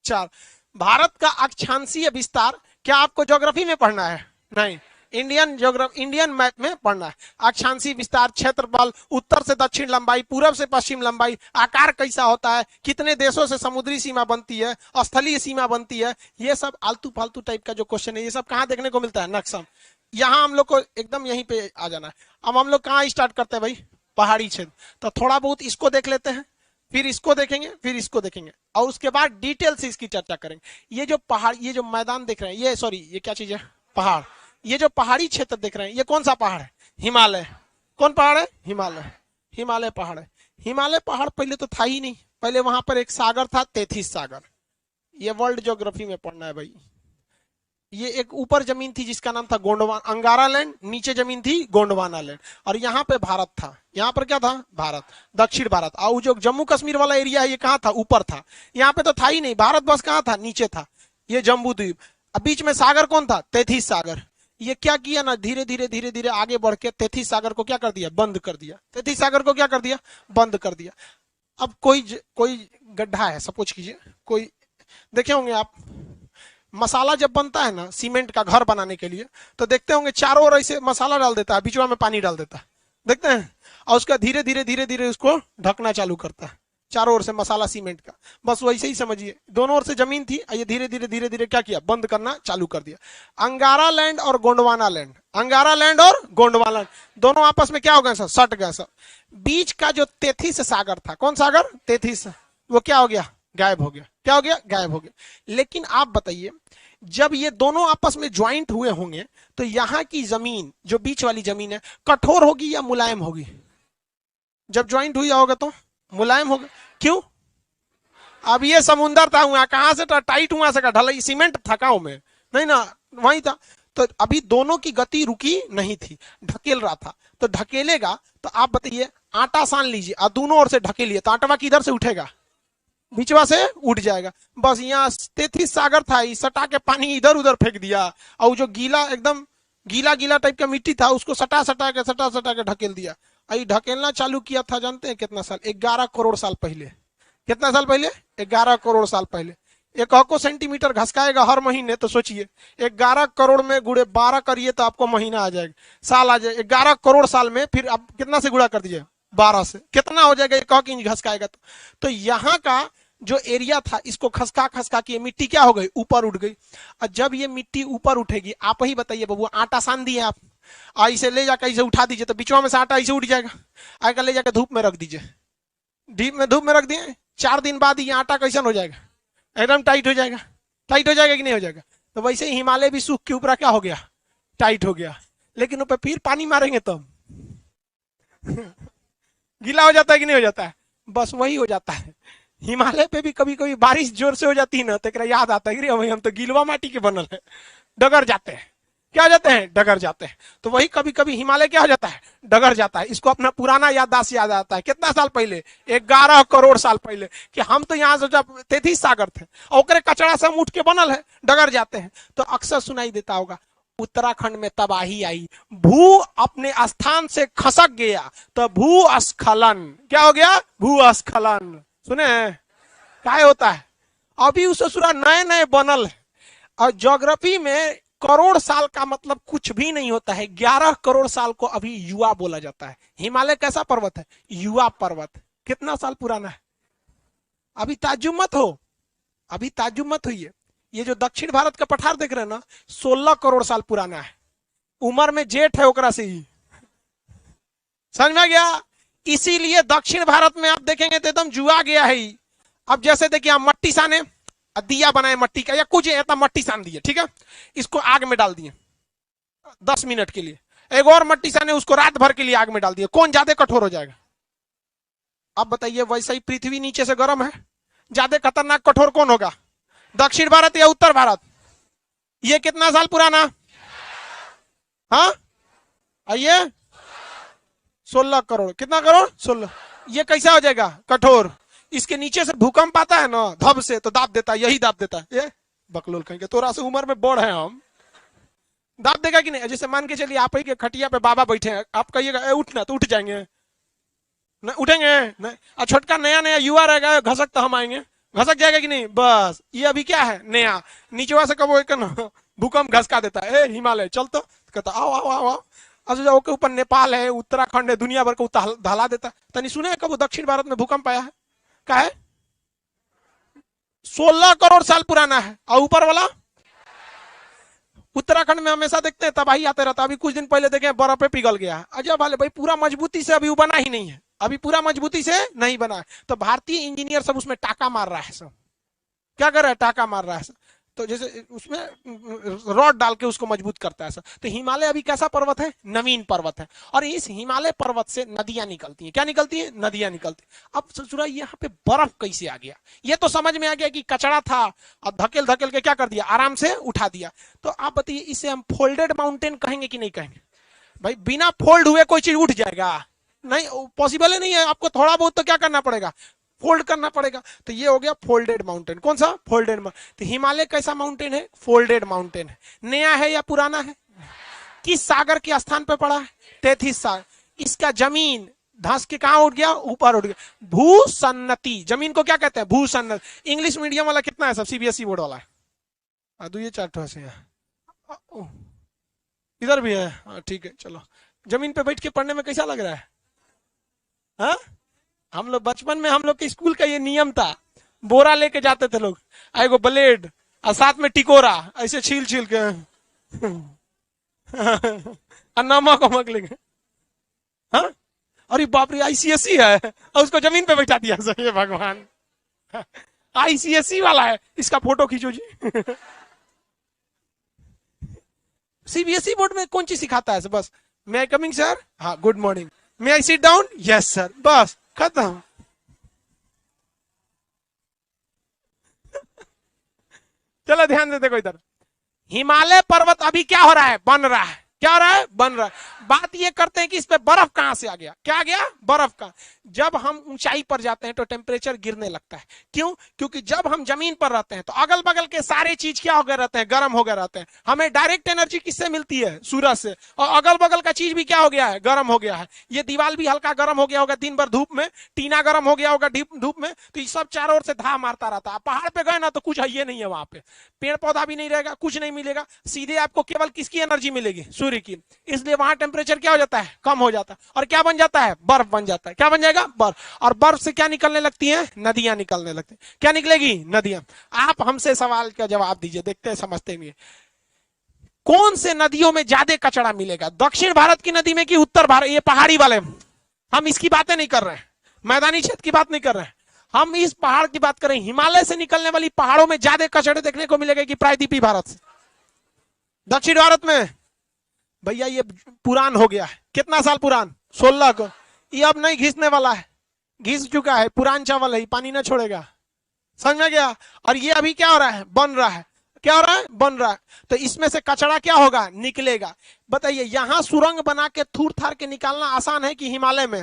4। भारत का अक्षांशीय विस्तार क्या आपको ज्योग्राफी में पढ़ना है? नहीं, इंडियन मैप में पढ़ना है। अक्षांशीय विस्तार, क्षेत्रफल, उत्तर से दक्षिण लंबाई, पूरब से पश्चिम लंबाई, आकार कैसा होता है, कितने देशों से समुद्री सीमा बनती है, स्थलीय सीमा बनती है, ये सब आलतू फालतू टाइप का जो क्वेश्चन है, ये सब कहाँ देखने को मिलता है? नक्शा। यहाँ हम लोग को एकदम यहीं पे आ जाना है। अब हम लोग कहाँ स्टार्ट करते हैं भाई? पहाड़ी क्षेत्र। तो थोड़ा बहुत इसको देख लेते हैं, फिर इसको देखेंगे, फिर इसको देखेंगे, और उसके बाद डिटेल से इसकी चर्चा करेंगे। ये जो पहाड़, ये जो मैदान देख रहे हैं, ये क्या चीज है? पहाड़। ये जो पहाड़ी क्षेत्र देख रहे हैं, ये कौन सा पहाड़ है? हिमालय। कौन पहाड़ है? हिमालय पहाड़ है। हिमालय पहाड़ पहले तो था ही नहीं, पहले वहां पर एक सागर था, तेथिस सागर। ये वर्ल्ड ज्योग्राफी में पढ़ना है भाई। ये एक ऊपर जमीन थी जिसका नाम था गोंडवाना, अंगारा लैंड, नीचे जमीन थी गोंडवाना लैंड, और यहाँ पे भारत था। यहाँ पर क्या था? भारत, दक्षिण भारत। और जो जम्मू कश्मीर वाला एरिया है, ये कहाँ था? ऊपर था। यहाँ पे तो था ही नहीं, भारत बस कहाँ था? नीचे था। ये जम्बू द्वीप। अब बीच में सागर कौन था? तेथिस सागर। ये क्या किया ना, धीरे धीरे आगे बढ़ के तेथिस सागर को क्या कर दिया? बंद कर दिया। तेथिस सागर को क्या कर दिया? बंद कर दिया। अब कोई गड्ढा है, सपोज कीजिए, कोई देखे होंगे आप, मसाला जब बनता है ना सीमेंट का घर बनाने के लिए, तो देखते होंगे चारों ओर ऐसे मसाला डाल देता है, बीचवा में पानी डाल देता है, देखते हैं, और उसका धीरे धीरे उसको ढकना चालू करता है। चारों ओर से मसाला सीमेंट का, बस वैसे ही समझिए, दोनों ओर से जमीन थी, ये धीरे धीरे धीरे धीरे क्या किया, बंद करना चालू कर दिया। अंगारा लैंड और गोंडवाना लैंड, अंगारा लैंड और गोंडवाना लैंड दोनों आपस में क्या हो गए सर, सट गए सर। बीच का जो तेथिस सागर था, कौन सागर, तेथिस, वो क्या हो गया, गायब हो गया। क्या हो गया, गायब हो गया। लेकिन आप बताइए, जब ये दोनों आपस में ज्वाइंट हुए होंगे तो यहां की जमीन, जो बीच वाली जमीन है, कठोर होगी या मुलायम होगी? जब ज्वाइंट हुई होगा तो मुलायम होगा। क्यों? अब ये समुंदर था, हुआ कहां से टाइट हुआ से ढलाई सीमेंट था गाँव में, नहीं ना, वही था। तो अभी दोनों की गति रुकी नहीं थी, ढकेल रहा था। तो ढकेलेगा तो आप बताइए, आटा सान लीजिए और दोनों ओर से ढकेलिए तो आटा किधर से उठेगा, बीचवा से उठ जाएगा। बस यहाँ तेथिस सागर था, इस सटा के पानी इधर उधर फेंक दिया, और जो गीला एकदम गीला गीला टाइप का मिट्टी था उसको सटा सटा के ढकेल दिया। आई ढकेलना चालू किया था जानते हैं कितना साल, 11 करोड़ साल पहले। कितना साल पहले, 11 करोड़ साल पहले। एक को सेंटीमीटर घसकाएगा हर महीने, तो सोचिए 11 करोड़ में गुड़े 12 करिए तो आपको महीना आ जाएगा, साल आ जाएगा। 11 करोड़ साल में फिर आप कितना से गुणा कर दीजिए, 12 से, कितना हो जाएगा, 1 इंच घसकाएगा तो यहाँ का जो एरिया था, इसको खसका खसका के मिट्टी क्या हो गई, ऊपर उठ गई। और जब ये मिट्टी ऊपर उठेगी, आप ही बताइए बबुआ, आटा सान दिए आप, इसे ले जाकर इसे उठा दीजिए तो बीचवा में से आटा इसे उठ जाएगा। आकर ले जाकर धूप में रख दीजिए, धूप में रख दिए, 4 दिन बाद ये आटा कैसा हो जाएगा, एकदम टाइट हो जाएगा। टाइट हो जाएगा कि नहीं हो जाएगा? तो वैसे ही हिमालय भी सूख के ऊपर क्या हो गया, टाइट हो गया। लेकिन ऊपर फिर पानी मारेंगे तब गीला हो जाता है कि नहीं हो जाता है? बस वही हो जाता है। हिमालय पे भी कभी कभी बारिश जोर से हो जाती है ना, तो याद आता है कि हम तो गीलवा माटी के बनल है, डगर जाते हैं। क्या हो जाते हैं, डगर जाते हैं। तो वही कभी कभी हिमालय क्या हो जाता है, डगर जाता है। इसको अपना पुराना याददाश्त याद आता है, कितना साल पहले, 11 करोड़ साल पहले, कि हम तो यहाँ से तेथिस सागर थे और कचरा से हम उठ के बनल है, डगर जाते हैं। तो अक्सर सुनाई देता होगा, उत्तराखंड में तबाही आई, भू अपने स्थान से खसक गया तो भूस्खलन। क्या हो गया, भूस्खलन। सुने क्या होता है? अभी उस ससुरा नए नए बनल है। और ज्योग्राफी में करोड़ साल का मतलब कुछ भी नहीं होता है। 11 करोड़ साल को अभी युवा बोला जाता है। हिमालय कैसा पर्वत है, युवा पर्वत। कितना साल पुराना है? अभी ताज्जुब मत हो, अभी ताज्जुब मत होइए। ये जो दक्षिण भारत का पठार देख रहे हैं ना, 16 करोड़ साल पुराना है। उम्र में जेठ है ओकरा से ही, समझ में गया? इसीलिए दक्षिण भारत में आप देखेंगे तो एकदम जुआ गया है। अब जैसे देखिए, आप मट्टी साने, दिया बनाए मट्टी का या कुछ ऐसा मट्टी सान दिए, ठीक है, इसको आग में डाल दिए 10 मिनट के लिए, एक और मट्टी साने उसको रात भर के लिए आग में डाल दिए, कौन ज्यादा कठोर हो जाएगा? अब बताइए, वैसे ही पृथ्वी नीचे से गर्म है, ज्यादा खतरनाक कठोर कौन होगा, दक्षिण भारत या उत्तर भारत? ये कितना साल पुराना? हाँ आइए, 16 करोड़। कितना करोड़? 16। ये कैसा हो जाएगा, कठोर। इसके नीचे से भूकंप आता है ना, धब से तो दाब देता है, यही दाब देता है। ये बकलोल कहेंगे, थोड़ा सा उम्र में बड़ है हम, दाब देगा कि नहीं? जैसे मान के चलिए, आप ही के खटिया पे बाबा बैठे हैं, आप कहिएगा उठना, तो उठ जाएंगे? नहीं उठेंगे नहीं। और छोटका नया नया युवा रहेगा, घसक तो हम आएंगे, घसक जाएगा कि नहीं? बस ये अभी क्या है, नया, नीचे से कब भूकंप घसका देता है, हिमालय चल तो कहता आओ आओ आओ आओ। अच्छा, के ऊपर नेपाल है, उत्तराखंड है, दुनिया भर को धला देता। तनी सुने कब दक्षिण भारत में भूकंप आया है? क्या है? 16 करोड़ साल पुराना है। और ऊपर वाला उत्तराखंड में हमेशा देखते हैं तबाही आते रहता। अभी कुछ दिन पहले देखे बर्फ पे पिघल गया। अजय वाले भाई, पूरा मजबूती से अभी वो बना ही नहीं है, अभी पूरा मजबूती से नहीं बना है। तो भारतीय इंजीनियर सब उसमें टाका मार रहा है, सब क्या कर रहा है, टाका मार रहा है सब। तो जैसे उसमें रॉड डाल के उसको मजबूत करता है सब। तो हिमालय अभी कैसा पर्वत है, नवीन पर्वत है। और इस हिमालय पर्वत से नदियां निकलती हैं। क्या निकलती है? नदियां निकलती हैं। अब सोचो यहाँ पे बर्फ कैसे आ गया? ये तो समझ में आ गया कि कचरा था और धकेल धकेल के क्या कर दिया, आराम से उठा दिया। तो आप बताइए, इसे हम फोल्डेड माउंटेन कहेंगे कि नहीं कहेंगे? भाई बिना फोल्ड हुए कोई चीज उठ जाएगा? नहीं, पॉसिबल ही नहीं है। आपको थोड़ा बहुत तो क्या करना पड़ेगा, फोल्ड करना पड़ेगा। तो ये हो गया फोल्डेड माउंटेन। कौन सा? Folded mountain. तो हिमालय कैसा माउंटेन है? फोल्डेड माउंटेन है। नया है या पुराना है? किस सागर के स्थान पे पड़ा है? तेथिस सागर। इसका जमीन धंस के कहां उठ गया? ऊपर उठ गया। भूसन्नति, जमीन को क्या कहते हैं? भूसन्नति। इंग्लिश मीडियम वाला कितना है सब? सीबीएसई बोर्ड वाला है 2 से इधर भी है, ठीक है। चलो, जमीन पे बैठ के पढ़ने में कैसा लग रहा है? हा? हम लोग बचपन में हम लोग के स्कूल का ये नियम था, बोरा लेके जाते थे लोग, एगो ब्लेड और साथ में टिकोरा, ऐसे छील छील के और नमक वमक लेके। हाँ, अरे बाप रे, आईसीएसई है और उसको जमीन पे बैठा दिया। सही भगवान, आईसीएसई वाला है, इसका फोटो खींचो जी। सीबीएसई बोर्ड में कौन चीज सिखाता है? बस मे आई कमिंग सर, हाँ good morning, may I sit down, yes sir, बस खत्म। चलो ध्यान देते, कोई इधर हिमालय पर्वत अभी क्या हो रहा है? बन रहा है। क्या हो रहा है? बन रहा है। बात ये करते हैं कि इस पे बर्फ कहां से आ गया? क्या आ गया? बर्फ का। जब हम ऊंचाई पर जाते हैं तो टेम्परेचर गिरने लगता है। क्यों? क्योंकि जब हम जमीन पर रहते हैं तो अगल बगल के सारे चीज क्या हो गए रहते हैं? गर्म हो गए रहते हैं। हमें डायरेक्ट एनर्जी किससे मिलती है? सूरज से। और अगल बगल का चीज भी क्या हो गया है? गर्म हो गया है। ये दीवार भी हल्का गर्म हो गया होगा दिन भर धूप में, टीना गर्म हो गया होगा धूप में, तो ये सब चारों ओर से धा मारता रहता है। पहाड़ पे गए ना तो कुछ है ये नहीं है, वहां पे पेड़ पौधा भी नहीं रहेगा, कुछ नहीं मिलेगा, सीधे आपको केवल किसकी एनर्जी मिलेगी? सूर्य की। इसलिए वहां टेम्परेचर क्या हो जाता है? कम हो जाता है। और क्या बन जाता है? बर्फ बन जाता है। क्या बन जाएगा? बर्फ। और बर्फ से क्या निकलने लगती है? नदियां निकलने लगती है। क्या निकलेगी? नदियां। आप हमसे सवाल का जवाब दीजिए, देखते हैं समझते हैं। कौन से नदियों में ज्यादा कचरा मिलेगा? दक्षिण भारत की नदी में कि उत्तर भारत? ये पहाड़ी वाले, हम इसकी बातें नहीं कर रहे हैं, मैदानी क्षेत्र की बात नहीं कर रहे हैं, हम इस पहाड़ की बात करें। हिमालय से निकलने वाली पहाड़ों में ज्यादा कचड़े देखने को मिलेगा कि प्रायद्वीपीय भारत से? दक्षिण भारत में। भैया ये पुरान हो गया है। कितना साल पुरान? 16 को। ये अब नहीं घिसने वाला है, घिस चुका है, पुरान चावल है, पानी ना छोड़ेगा। समझ में गया? और ये अभी क्या हो रहा है? बन रहा है। क्या हो रहा है? बन रहा है। तो इसमें से कचरा क्या होगा? निकलेगा। बताइए, यहां सुरंग बना के थूर थार के निकालना आसान है कि हिमालय में?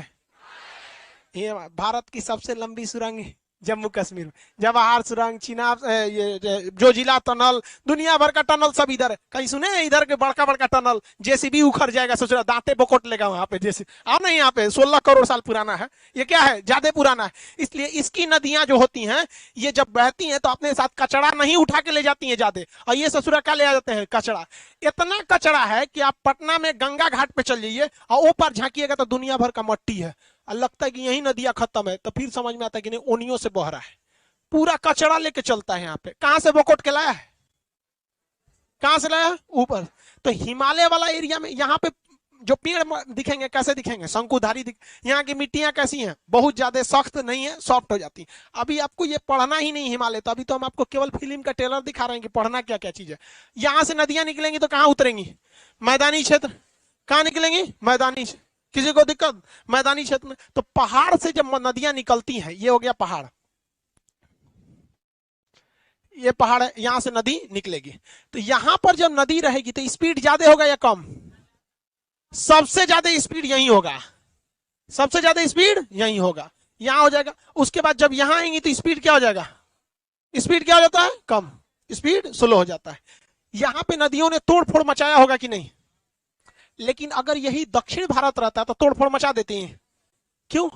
ये भारत की सबसे लंबी सुरंग जम्मू कश्मीर में, जवाहर सुरंग, चिनाब, ये जोजिला टनल, दुनिया भर का टनल सब इधर है। कहीं सुने इधर के बड़का बड़का टनल? जेसीबी उखड़ जाएगा, सोच रहा दांते बोकोट लेगा वहां पे जैसे। अब नहीं, यहाँ पे 16 करोड़ साल पुराना है। ये क्या है? ज्यादा पुराना है। इसलिए इसकी नदियां जो होती हैं, ये जब बहती हैं तो अपने साथ कचरा नहीं उठा के ले जाती हैं ज्यादा, और ये ससुरा क्या ले आ जाते हैं? कचरा। इतना कचरा है कि आप पटना में गंगा घाट पे चल जाइए और ऊपर झांकिएगा तो दुनिया भर का मट्टी है, और लगता है कि यही नदियां खत्म है। तो फिर समझ में आता है कि नहीं, ओनियों से बह रहा है। पूरा कचरा लेके चलता है यहाँ पे। कहां से बोकोट के लाया है? कहां से लाया? ऊपर। तो हिमालय वाला एरिया में यहाँ पे जो पेड़ दिखेंगे कैसे दिखेंगे? शंकुधारी यहाँ की मिट्टियां कैसी हैं? बहुत ज्यादा सख्त नहीं है, सॉफ्ट हो जाती है। अभी आपको ये पढ़ना ही नहीं हिमालय, तो अभी तो हम आपको केवल फिल्म का ट्रेलर दिखा रहे हैं कि पढ़ना क्या क्या चीज है। यहां से नदियां निकलेंगी तो कहां उतरेंगी? मैदानी क्षेत्र। कहां निकलेंगी? मैदानी क्षेत्र। किसी को दिक्कत? मैदानी क्षेत्र में। तो पहाड़ से जब नदियां निकलती हैं, ये हो गया पहाड़, ये पहाड़ है, यहां से नदी निकलेगी। तो यहां पर जब नदी रहेगी तो स्पीड ज्यादा होगा या कम? सबसे ज्यादा स्पीड यही होगा, सबसे ज्यादा स्पीड यही होगा, यहां हो जाएगा। उसके बाद जब यहां आएंगी तो स्पीड क्या हो जाएगा? स्पीड क्या हो जाता है? कम, स्पीड स्लो हो जाता है। यहां पे नदियों ने तोड़ फोड़ मचाया होगा कि नहीं? लेकिन अगर यही दक्षिण भारत रहता तो तोड़ फोड़ मचा देती हैं। क्यों?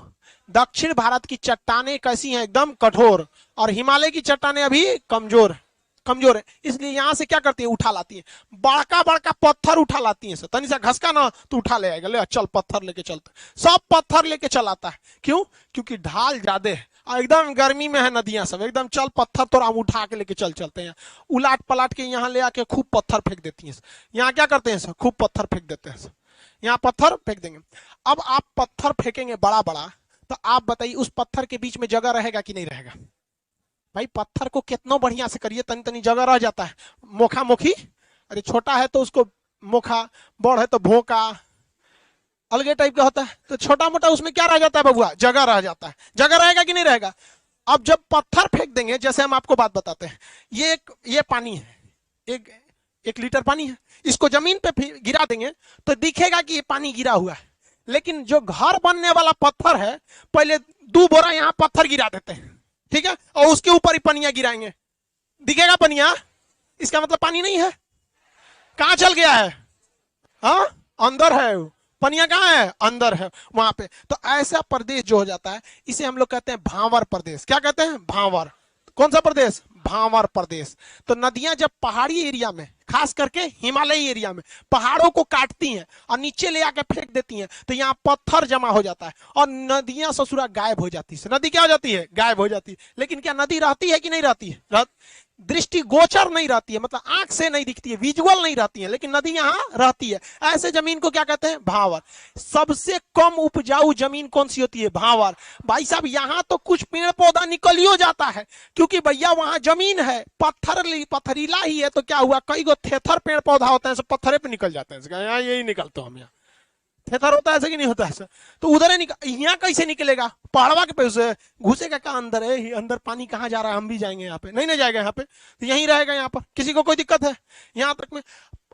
दक्षिण भारत की चट्टानें कैसी हैं? एकदम कठोर, और हिमालय की चट्टानें अभी कमजोर कमजोर है। इसलिए यहां से क्या करती है? उठा लाती है, बड़का बड़का पत्थर उठा लाती है। तनी सा घसका ना तो उठा ले आएगा, ले चल पत्थर लेके चलता, सब पत्थर लेके चलाता है। क्यों? क्योंकि ढाल ज्यादा है, एकदम गर्मी में है नदियां सब, एकदम चल पत्थर तो हम उठा के लेके चलते हैं। उलाट पलाट के यहाँ ले आके खूब पत्थर फेंक देती है। यहाँ क्या करते हैं सर? खूब पत्थर फेंक देते हैं, यहाँ पत्थर फेंक देंगे। अब आप पत्थर फेंकेंगे बड़ा बड़ा, तो आप बताइए उस पत्थर के बीच में जगह रहेगा कि नहीं रहेगा? भाई पत्थर को कितना बढ़िया से करिए, तनी तनी जगह रह जाता है। मोखा मोखी, अरे छोटा है तो उसको मोखा, बड़ है तो भोका, अलगे टाइप का होता है। तो छोटा मोटा उसमें क्या रह जाता है बबुआ? जगह रह जाता है। जगह रहेगा कि नहीं रहेगा? अब जब पत्थर फेंक देंगे, जैसे हम आपको बात बताते हैं, ये पानी है, एक लीटर पानी है, इसको जमीन पे गिरा देंगे तो दिखेगा कि ये पानी गिरा हुआ है। लेकिन जो घर बनने वाला पत्थर है, पहले 2 बोरा यहाँ पत्थर गिरा देते हैं, ठीक है, और उसके ऊपर ही पनिया गिराएंगे, दिखेगा पनिया? इसका मतलब पानी नहीं है। कहां चल गया है? हाँ, अंदर है। पनिया कहां है? अंदर है वहां पे। तो ऐसा प्रदेश जो हो जाता है, इसे हम लोग कहते हैं भांवर प्रदेश। क्या कहते हैं? भांवर। कौन सा प्रदेश? भांवर प्रदेश। तो नदियां जब पहाड़ी एरिया में, खास करके हिमालयी एरिया में पहाड़ों को काटती हैं और नीचे ले आके फेंक देती हैं, तो यहाँ पत्थर जमा हो जाता है और नदियां ससुरा गायब हो जाती है। नदी क्या हो जाती है? गायब हो जाती है। लेकिन क्या नदी रहती है कि नहीं रहती है? दृष्टि गोचर नहीं रहती है, मतलब आंख से नहीं दिखती है, विजुअल नहीं रहती है, लेकिन नदी यहाँ रहती है। ऐसे जमीन को क्या कहते हैं? भांवर। सबसे कम उपजाऊ जमीन कौन सी होती है? भांवर। भाई साहब यहाँ तो कुछ पेड़ पौधा निकल ही हो जाता है, क्योंकि भैया वहां जमीन है, पत्थरीला ही है, तो क्या हुआ, कई गो थेथर पेड़ पौधा होता है, सब पत्थरे पे निकल जाते हैं। यहाँ यही निकलते हम, यहाँ थेथर होता है ऐसे कि नहीं होता है? तो उधर निकल, यहाँ कैसे निकलेगा? पहाड़वा के पैसे घुसेगा क्या अंदर? है अंदर पानी कहाँ जा रहा है? हम भी जाएंगे यहाँ पे? नहीं नहीं जाएगा यहाँ पे, तो यहीं रहेगा यहाँ पर, किसी को कोई दिक्कत है यहाँ तक में?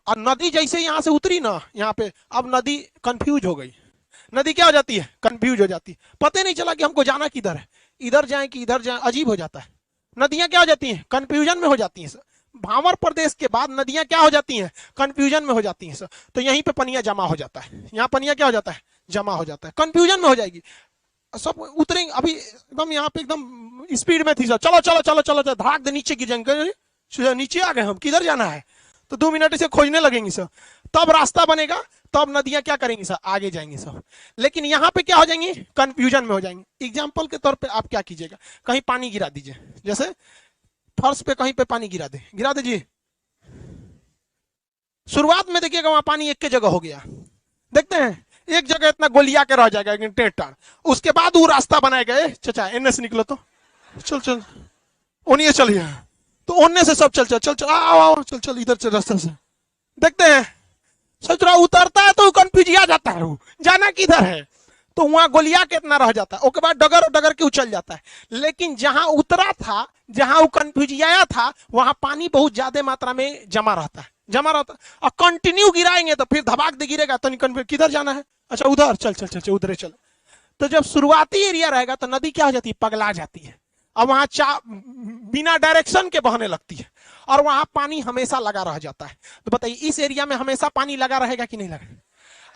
और नदी जैसे यहाँ से उतरी ना यहाँ पे, अब नदी कंफ्यूज हो गई। नदी क्या हो जाती है? कंफ्यूज हो जाती है। पता नहीं चला कि हमको जाना किधर है, इधर जाए कि इधर जाए, अजीब हो जाता है। नदियां क्या हो जाती हैं? कंफ्यूजन में हो जाती हैं। भांवर प्रदेश के बाद नदियां क्या हो जाती हैं? कंफ्यूजन में हो जाती हैं। तो यहीं पे पनिया जमा हो जाता है, यहाँ पनिया क्या हो जाता है? जमा हो जाता है, कंफ्यूजन में हो जाएगी। सब उतरेंगे अभी एकदम, यहाँ पे एकदम स्पीड में थी सब, चलो चलो चलो चलो चलो, धड़ाक दे नीचे गिर जाएंगे, नीचे आ गए हम, किधर जाना है? तो 2 मिनट इसे खोजने लगेंगे सर, तब रास्ता बनेगा, तब नदियां क्या करेंगी सर? आगे जाएंगी सर। लेकिन यहाँ पे क्या हो जाएंगी? कंफ्यूजन में हो जाएंगे। एग्जाम्पल के तौर पे आप क्या कीजिएगा, कहीं पानी गिरा दीजिए, जैसे फर्श पे कहीं पे पानी गिरा दीजिए। शुरुआत में देखिएगा वहां पानी एक के जगह हो गया, देखते हैं एक जगह इतना गोलिया के रह जाएगा टेढ़। उसके बाद वो रास्ता बनाए गए, चचा एनए से निकलो, तो चल चल ओनिए चलिए, तो ओने से सब चल चल चल चल आओ आओ चल चल इधर से रास्ते से, देखते हैं सोच रहा उतरता है तो कंफ्यूजिया जाता है, वो जाना किधर है, तो वहां गोलिया कितना रह जाता है। उसके बाद डगर डगर के उछल जाता है। लेकिन जहां उतरा था, जहां वो कंफ्यूजिया था, वहां पानी बहुत ज्यादा मात्रा में जमा रहता है, और कंटिन्यू गिराएंगे तो फिर धबाक दे गिरेगा, तो किधर जाना है? अच्छा उधर चल चल चल उधर चल। तो जब शुरुआती एरिया रहेगा तो नदी क्या हो जाती है? पगला जाती है, और वहां बिना डायरेक्शन के बहने लगती है, और वहां पानी हमेशा लगा रह जाता है। तो बताइए इस एरिया में हमेशा पानी लगा रहेगा कि नहीं लगेगा?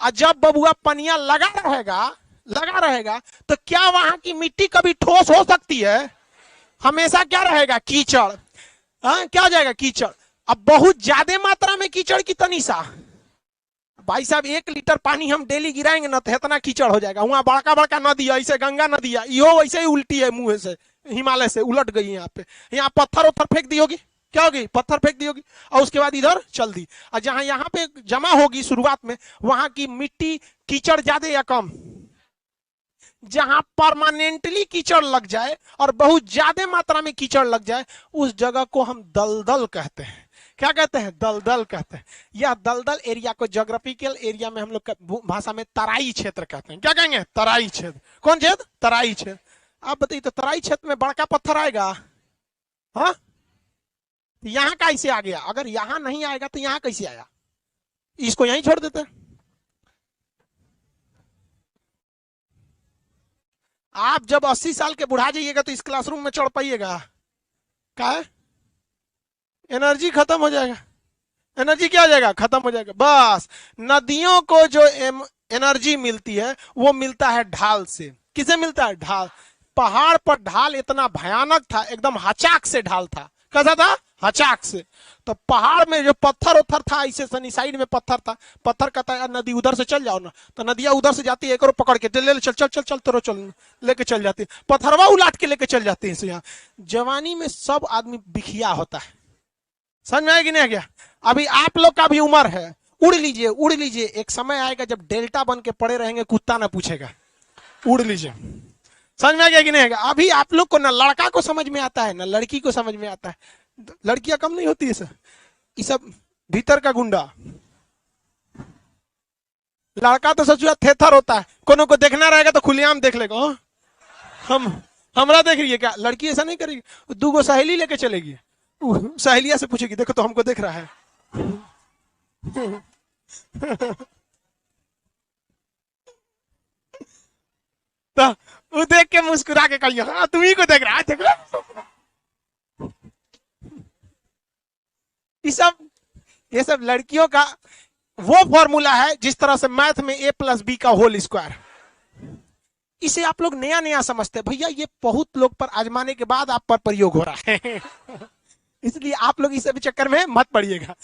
और जब बबुआ पनिया लगा रहेगा तो क्या वहां की मिट्टी कभी ठोस हो सकती है? हमेशा क्या रहेगा? कीचड़। क्या हो जाएगा? कीचड़। अब बहुत ज्यादा मात्रा में कीचड़ की तनीसा, भाई साहब 1 लीटर पानी हम डेली गिराएंगे ना तो इतना कीचड़ हो जाएगा। वहां बड़का बड़का नदी है, ऐसे गंगा नदी है, यो वैसे ही उल्टी है, मुंह से हिमालय से उलट गई। यहाँ पे यहाँ पत्थर उत्थर फेंक दी होगी, क्या होगी? पत्थर फेंक दी होगी, और उसके बाद इधर चल दी। और जहां यहाँ पे जमा होगी शुरुआत में, वहां की मिट्टी कीचड़ ज्यादा या कम? जहां परमानेंटली कीचड़ लग जाए और बहुत ज्यादा मात्रा में कीचड़ लग जाए, उस जगह को हम दलदल कहते हैं। क्या कहते हैं? दलदल कहते हैं। यह दलदल एरिया को ज्योग्राफिकल एरिया में हम लोग भाषा में तराई क्षेत्र कहते हैं। क्या कहेंगे? तराई क्षेत्र। कौन क्षेत्र? तराई क्षेत्र। आप बताइए तो तराई क्षेत्र में बड़का पत्थर आएगा? हाँ, यहां कैसे आ गया? अगर यहां नहीं आएगा तो यहां कैसे आया? इसको यहीं छोड़ देते हैं। आप जब 80 साल के बुढ़ा जाइएगा तो इस क्लासरूम में चढ़ पाइएगा? क्या है? एनर्जी खत्म हो जाएगा। एनर्जी क्या हो जाएगा? खत्म हो जाएगा। बस नदियों को जो एनर्जी मिलती है वो मिलता है ढाल से। किसे मिलता है? ढाल। पहाड़ पर ढाल इतना भयानक था, एकदम हचाक से ढाल था। कैसा था? हचाक से। तो पहाड़ में जो पत्थर उत्थर था, ऐसे सनी साइड में पत्थर था, पत्थर कहता है नदी उधर से चल जाओ ना, तो नदियां उधर से जाती है, एक और पकड़ के ले चल चल चल चल तो चल लेके चल जाती है, पत्थरवा उलाट के लेके चल जाती है। यहाँ जवानी में सब आदमी बिखिया होता है। समझ में आया कि नहीं आ गया? अभी आप लोग का भी उम्र है, उड़ लीजिए उड़ लीजिए, एक समय आएगा जब डेल्टा बन के पड़े रहेंगे, कुत्ता ना पूछेगा, उड़ लीजिए। समझ में आ गया कि नहीं? अभी आप लोग को ना लड़का को समझ में आता है ना लड़की को समझ में आता है। लड़कियां कम नहीं होती है सर, ये सब भीतर का गुंडा। लड़का तो सचुआ थेथर होता है, कोनो को देखना रहेगा तो खुलेआम देख लेगा। हमरा देख रही है क्या? लड़की ऐसा नहीं करेगी, 2 सहेली लेके चलेगी, सहेलिया से पूछेगी देखो तो हमको देख रहा है। तो वो देख के मुस्कुरा के कहिए हाँ तुम्ही को देख रहा है, देख रहा। ये सब लड़कियों का वो फॉर्मूला है जिस तरह से मैथ में a + b का होल स्क्वायर। इसे आप लोग नया नया समझते हैं, भैया ये बहुत लोग पर आजमाने के बाद आप पर प्रयोग हो रहा है। इसलिए आप लोग इस चक्कर में मत पड़िएगा।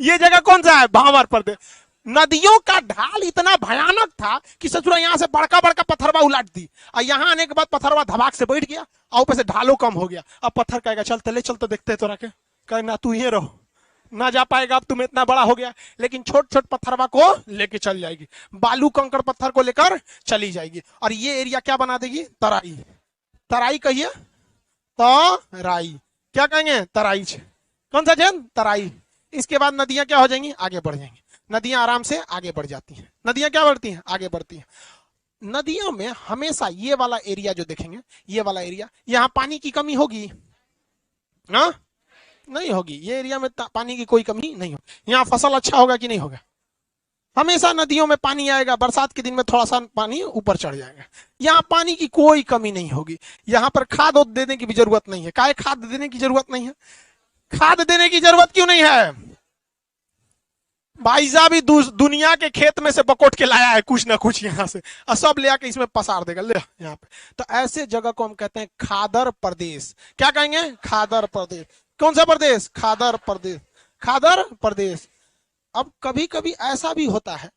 ये जगह कौन सा है? भावर प्रदेश। नदियों का ढाल इतना भयानक था कि ससुरा यहाँ से बड़का बड़का पत्थरवा उलट दी, और यहाँ आने के बाद पत्थरवा धबाक से बैठ गया, और ऊपर से ढालों कम हो गया। अब पत्थर कहेगा चल तले चल तो देखते तो रखे, कहे ना तू ये रहो, ना जा पाएगा, अब तुम इतना बड़ा हो गया। लेकिन छोट छोट पत्थरवा को लेके चल जाएगी, बालू कंकड़ पत्थर को लेकर चली जाएगी, और ये एरिया क्या बना देगी? तराई। तराई कहिए, तराई। क्या कहेंगे? तराई। कौन सा जन? तराई। इसके बाद नदियां क्या हो जाएंगी? आगे बढ़ जाएंगी। नदियां आराम से आगे बढ़ जाती हैं। नदियां क्या बढ़ती हैं? आगे बढ़ती हैं। नदियों में हमेशा ये वाला एरिया जो देखेंगे, ये वाला एरिया, यहाँ पानी की कमी होगी? हाँ, नहीं होगी। ये एरिया में पानी की कोई कमी नहीं होगी। यहाँ फसल अच्छा होगा कि नहीं होगा? हमेशा नदियों में पानी आएगा, बरसात के दिन में थोड़ा सा पानी ऊपर चढ़ जाएगा। यहाँ पानी की कोई कमी नहीं होगी। यहाँ पर खाद देने की भी जरूरत नहीं है। काहे खाद देने की जरूरत नहीं है? खाद देने की जरूरत क्यों नहीं है? भाई साहब दुनिया के खेत में से बकोट के लाया है कुछ ना कुछ यहाँ से, और सब ले आके इसमें पसार देगा ले यहाँ पे। तो ऐसे जगह को हम कहते हैं खादर प्रदेश। क्या कहेंगे? खादर प्रदेश। कौन सा प्रदेश? खादर प्रदेश। खादर प्रदेश। अब कभी कभी ऐसा भी होता है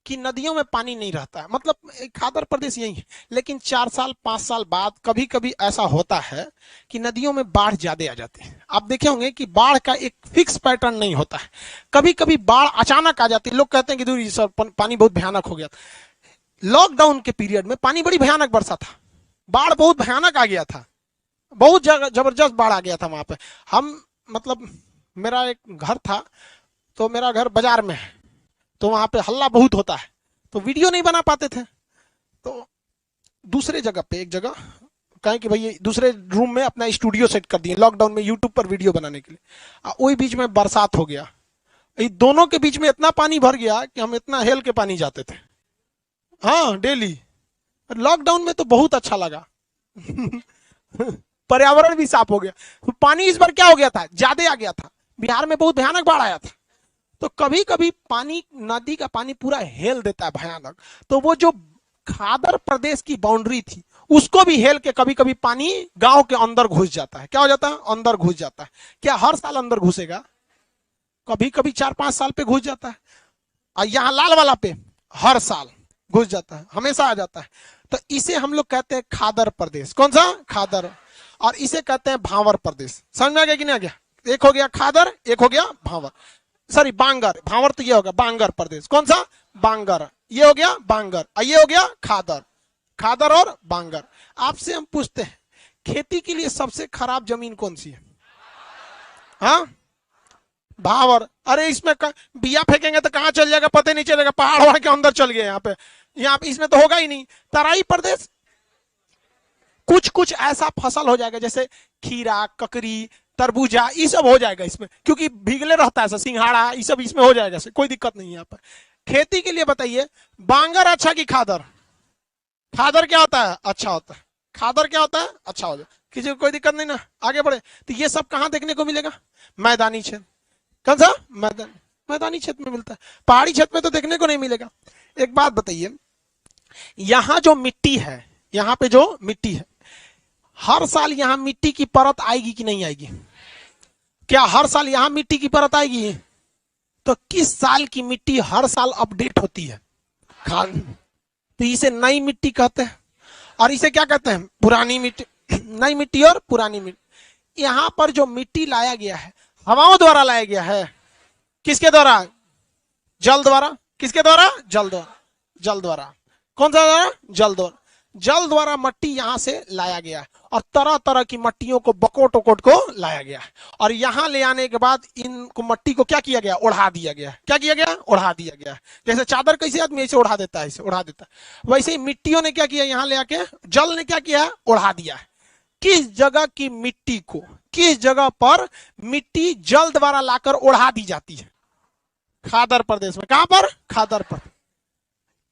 कि नदियों में पानी नहीं रहता है, मतलब खादर प्रदेश यही है, लेकिन 4 साल 5 साल बाद कभी कभी ऐसा होता है कि नदियों में बाढ़ ज्यादा आ जाती है। आप देखे होंगे कि बाढ़ का एक फिक्स पैटर्न नहीं होता है, कभी कभी बाढ़ अचानक आ जाती है। लोग कहते हैं कि दूर सर पानी बहुत भयानक हो गया। लॉकडाउन के पीरियड में पानी बड़ी भयानक बरसा था, बाढ़ बहुत भयानक आ गया था, बहुत जबरदस्त बाढ़ आ गया था वहां पे। हम मतलब मेरा एक घर था, तो मेरा घर बाजार में है, तो वहां पे हल्ला बहुत होता है, तो वीडियो नहीं बना पाते थे। तो दूसरे जगह पे एक जगह कहें कि भाई दूसरे रूम में अपना स्टूडियो सेट कर दिए लॉकडाउन में यूट्यूब पर वीडियो बनाने के लिए। वही बीच में बरसात हो गया, दोनों के बीच में इतना पानी भर गया कि हम इतना हेल के पानी जाते थे, हाँ डेली। लॉकडाउन में तो बहुत अच्छा लगा। पर्यावरण भी साफ हो गया। पानी इस बार क्या हो गया था? ज्यादा आ गया था, बिहार में बहुत भयानक बाढ़ आया था। तो कभी कभी पानी, नदी का पानी पूरा हेल देता है भयानक। तो वो जो खादर प्रदेश की बाउंड्री थी उसको भी हेल के कभी कभी पानी गांव के अंदर घुस जाता है। क्या हो जाता है? अंदर घुस जाता है। क्या हर साल अंदर घुसेगा? कभी कभी 4-5 साल पे घुस जाता है। और यहाँ लाल वाला पे हर साल घुस जाता है, हमेशा आ जाता है। तो इसे हम लोग कहते हैं खादर प्रदेश। कौन सा? खादर। और इसे कहते हैं भावर प्रदेश। समझ में आ गया कि नहीं आ गया? एक हो गया खादर, एक हो गया भावर, सॉरी बांगर। भावर तो ये होगा बांगर प्रदेश। कौन सा? बांगर। ये हो गया बांगर, और ये हो गया खादर। खादर और बांगर। आपसे हम पूछते हैं खेती के लिए सबसे खराब जमीन कौन सी है? हाँ, भावर। अरे इसमें बिया फेंकेंगे तो कहां चल जाएगा पता नहीं चलेगा, पहाड़ वहां के अंदर चल गए। यहाँ पे इसमें तो होगा ही नहीं। तराई प्रदेश कुछ कुछ ऐसा फसल हो जाएगा जैसे खीरा, ककड़ी, तरबूजा, ये सब हो जाएगा इसमें, क्योंकि भीगले रहता है। सिंघाड़ा ये सब इसमें हो जाएगा, कोई दिक्कत नहीं है। यहाँ पर खेती के लिए बताइए बांगर अच्छा कि खादर? खादर क्या होता है? अच्छा होता है। खादर क्या होता है? अच्छा हो जाए। किसी को कोई दिक्कत नहीं ना, आगे बढ़े। तो ये सब कहां देखने को मिलेगा? मैदानी क्षेत्र। कौन सा? मैदानी क्षेत्र में मिलता है, पहाड़ी क्षेत्र में तो देखने को नहीं मिलेगा। एक बात बताइए, यहाँ जो मिट्टी है, यहाँ पे जो मिट्टी है, हर साल यहाँ मिट्टी की परत आएगी कि नहीं आएगी? क्या हर साल यहाँ मिट्टी की परत आएगी? तो किस साल की मिट्टी हर साल अपडेट होती है? तो इसे नई मिट्टी कहते हैं। और इसे क्या कहते हैं? पुरानी मिट्टी। नई मिट्टी और पुरानी मिट्टी। यहाँ पर जो मिट्टी लाया गया है हवाओं द्वारा लाया गया है। किसके द्वारा? जल द्वारा। किसके द्वारा? जल द्वारा। जल द्वारा। कौन सा द्वारा? जल द्वारा। जल द्वारा मट्टी यहां से लाया गया है, और तरह तरह की मट्टियों को बकोट वकोट को लाया गया है। और यहां ले आने के बाद इनको मट्टी को क्या किया गया? ओढ़ा दिया गया। क्या किया गया? ओढ़ा दिया गया। जैसे चादर कैसे आदमी ऐसे ओढ़ा देता है, ऐसे ओढ़ा देता है, वैसे ही मिट्टियों ने क्या किया? यहाँ ले आके जल ने क्या किया? ओढ़ा दिया है। किस जगह की मिट्टी को, किस जगह पर मिट्टी जल द्वारा लाकर ओढ़ा दी जाती है? खादर प्रदेश में। कहां पर? खादर पर।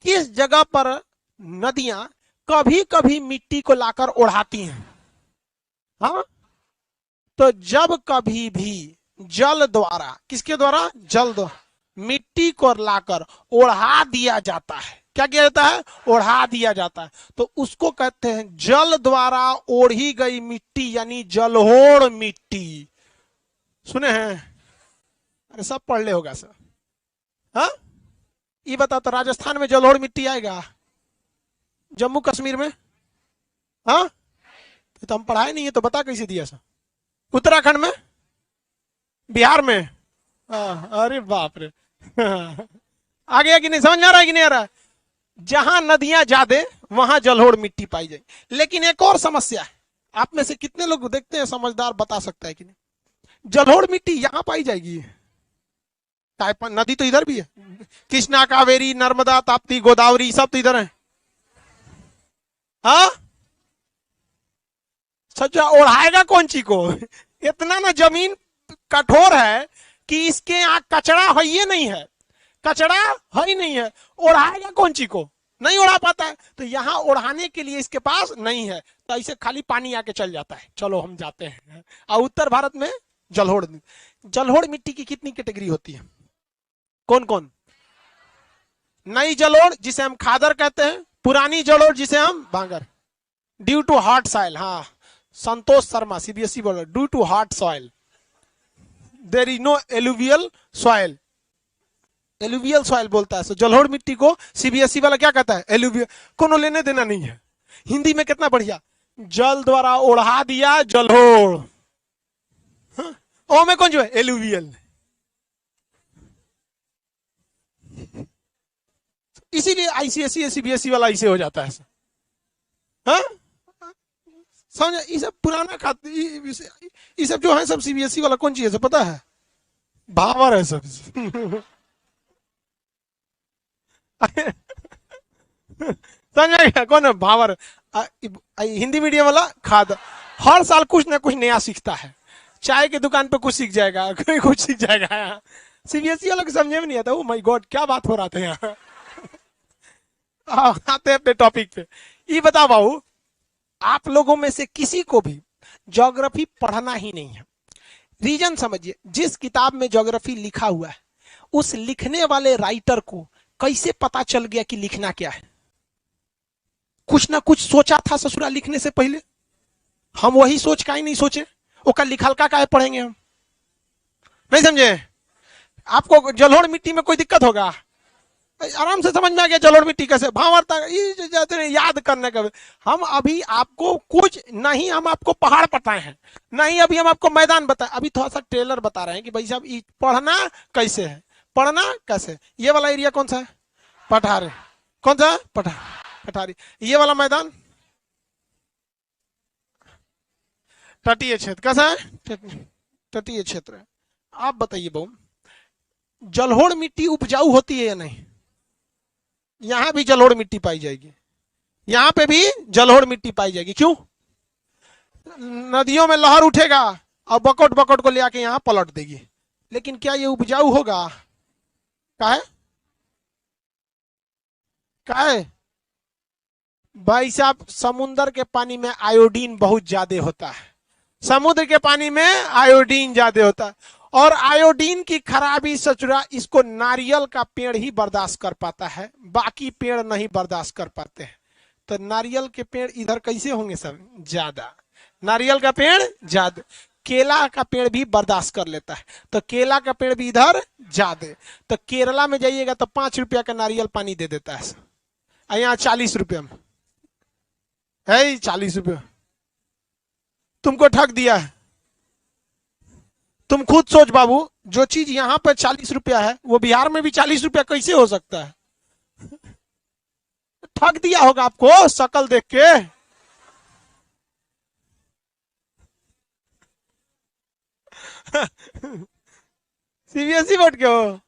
किस जगह पर नदियां कभी कभी मिट्टी को लाकर ओढ़ाती हैं? हाँ, तो जब कभी भी जल द्वारा, किसके द्वारा? जल द्वारा मिट्टी को लाकर ओढ़ा दिया जाता है। क्या किया जाता है? ओढ़ा दिया जाता है। तो उसको कहते हैं जल द्वारा ओढ़ी गई मिट्टी, यानी जलोढ़ मिट्टी। सुने हैं? अरे सब पढ़ ले होगा सर। हाँ, ये बता तो राजस्थान में जलोढ़ मिट्टी आएगा? जम्मू कश्मीर में? हाँ, तो हम पढ़ाए नहीं है तो बता कैसे दिया सर? उत्तराखंड में? बिहार में? अरे बाप रे। आ गया कि नहीं? समझ में आ रहा है कि नहीं आ रहा है? जहां नदियां ज्यादा वहां जलोढ़ मिट्टी पाई जाएगी। लेकिन एक और समस्या है, आप में से कितने लोग देखते हैं समझदार बता सकता है कि नहीं? जलोढ़ मिट्टी यहां पाई जाएगी? नदी तो इधर भी है, कृष्णा, कावेरी, नर्मदा, ताप्ती, गोदावरी सब तो इधर है। हाँ, सच्चा ओढ़ाएगा कौन ची को? इतना ना जमीन कठोर है कि इसके यहाँ कचरा है ही नहीं है, कचरा है ही नहीं है, ओढ़ाएगा कौन ची को? नहीं ओढ़ा पाता है। तो यहाँ ओढ़ाने के लिए इसके पास नहीं है, तो ऐसे खाली पानी आके चल जाता है, चलो हम जाते हैं। और उत्तर भारत में जलोढ़, जलोढ़ मिट्टी की कितनी कैटेगरी होती है? कौन कौन? नई जलोढ़ जिसे हम खादर कहते हैं, पुरानी जलोढ़ जिसे हम भांगर। ड्यू टू हार्ड सॉइल, हाँ, संतोष शर्मा सीबीएसई बोल, due to hard soil there is no alluvial soil. Alluvial soil बोलता है। सो जलोढ़ मिट्टी को सीबीएसई वाला क्या कहता है? एलुवियल। कोनो लेने देना नहीं है। हिंदी में कितना बढ़िया, जल द्वारा ओढ़ा दिया जलोढ़। ओ में कौन जो है? एलुवियल। इसीलिए आईसीएसई सीबीएसई वाला ऐसे हो जाता है। हाँ, समझ? ये सब पुराना खाते, ये सब जो है सब सीबीएसई वाला। कौन चीज है पता है? भावर है सब। समझ गया कौन है? भावर। हिंदी मीडियम वाला खाद। हर साल कुछ ना कुछ नया सीखता है। चाय की दुकान पे कुछ सीख जाएगा, कोई कुछ सीख जाएगा। सीबीएसई वालों को समझे में नहीं आता। ओ माय गॉड, क्या बात हो रहा था यहाँ। आते हैं अपने टॉपिक पे। ये बता बाबू, आप लोगों में से किसी को भी ज्योग्राफी पढ़ना ही नहीं है। रीजन समझिए, जिस किताब में ज्योग्राफी लिखा हुआ है उस लिखने वाले राइटर को कैसे पता चल गया कि लिखना क्या है? कुछ ना कुछ सोचा था ससुरा लिखने से पहले। हम वही सोच का ही नहीं सोचे, वो कल लिखलका का पढ़ेंगे हम? नहीं समझे? आपको जलोढ़ मिट्टी में कोई दिक्कत होगा? आराम से समझ में आ गया जलोढ़ मिट्टी कैसे भावर तक याद करने का। हम अभी आपको कुछ नहीं, हम आपको पहाड़ बताए हैं नहीं, अभी हम आपको मैदान बताए। अभी थोड़ा सा ट्रेलर बता रहे हैं कि भाई साहब ये पढ़ना कैसे है, पढ़ना कैसे। ये वाला एरिया कौन सा है? पठारी। कौन सा? पठारी। ये वाला मैदान तटीय क्षेत्र। कैसा है? तटीय क्षेत्र है। आप बताइए बहू, जलोढ़ मिट्टी उपजाऊ होती है या नहीं? यहां भी जलोढ़ मिट्टी पाई जाएगी, यहां पे भी जलोढ़ मिट्टी पाई जाएगी। क्यों? नदियों में लहर उठेगा और बकट बकट को ले आके यहां पलट देगी। लेकिन क्या ये उपजाऊ होगा? काहे? काहे? भाई साहब, समुद्र के पानी में आयोडीन बहुत ज्यादा होता है। समुद्र के पानी में आयोडीन ज्यादा होता है, और आयोडीन की खराबी सचुरा इसको नारियल का पेड़ ही बर्दाश्त कर पाता है, बाकी पेड़ नहीं बर्दाश्त कर पाते हैं। तो नारियल के पेड़ इधर कैसे होंगे सर? ज्यादा। नारियल का पेड़ ज्यादा। केला का पेड़ भी बर्दाश्त कर लेता है, तो केला का पेड़ भी इधर ज्यादा। तो केरला में जाइएगा तो 5 रुपया का नारियल पानी दे देता है, यहाँ 40 रुपया में है। 40 रुपया तुमको ठग दिया है। तुम खुद सोच बाबू, जो चीज यहां पर 40 रुपया है वो बिहार में भी 40 रुपया कैसे हो सकता है? ठग दिया होगा आपको शकल देख के। सीबीएसई बोर्ड के हो?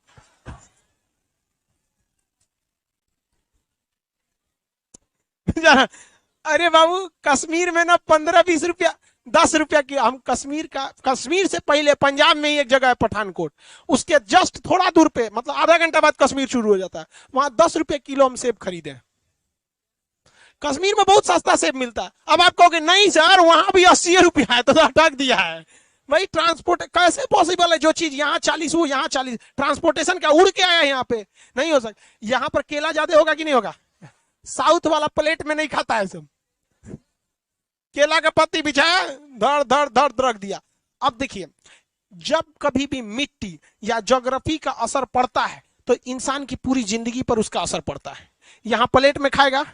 अरे बाबू, कश्मीर में ना 15-20 रुपया, 10 रुपया की। हम कश्मीर से पहले पंजाब में ही एक जगह है पठानकोट, उसके जस्ट थोड़ा दूर पे, मतलब आधा घंटा बाद कश्मीर शुरू हो जाता है। वहां 10 रुपए किलो हम सेब खरीदे। कश्मीर में बहुत सस्ता सेब मिलता है। अब आप कहोगे नहीं सर वहां भी 80 रुपया है, तो ठग दिया है। भाई ट्रांसपोर्ट कैसे पॉसिबल है, जो चीज यहाँ 40 हो यहाँ 40, ट्रांसपोर्टेशन क्या उड़ के आया यहाँ पे, नहीं हो सकता। यहाँ पर केला ज्यादा होगा कि नहीं होगा, साउथ वाला प्लेट में नहीं खाता है सब, केला का पत्ती बिछाया, धड़ धड़ धड़ रख दिया। अब देखिए, जब कभी भी मिट्टी या ज्योग्राफी का असर पड़ता है तो इंसान की पूरी जिंदगी पर उसका असर पड़ता है। यहां प्लेट में खाएगा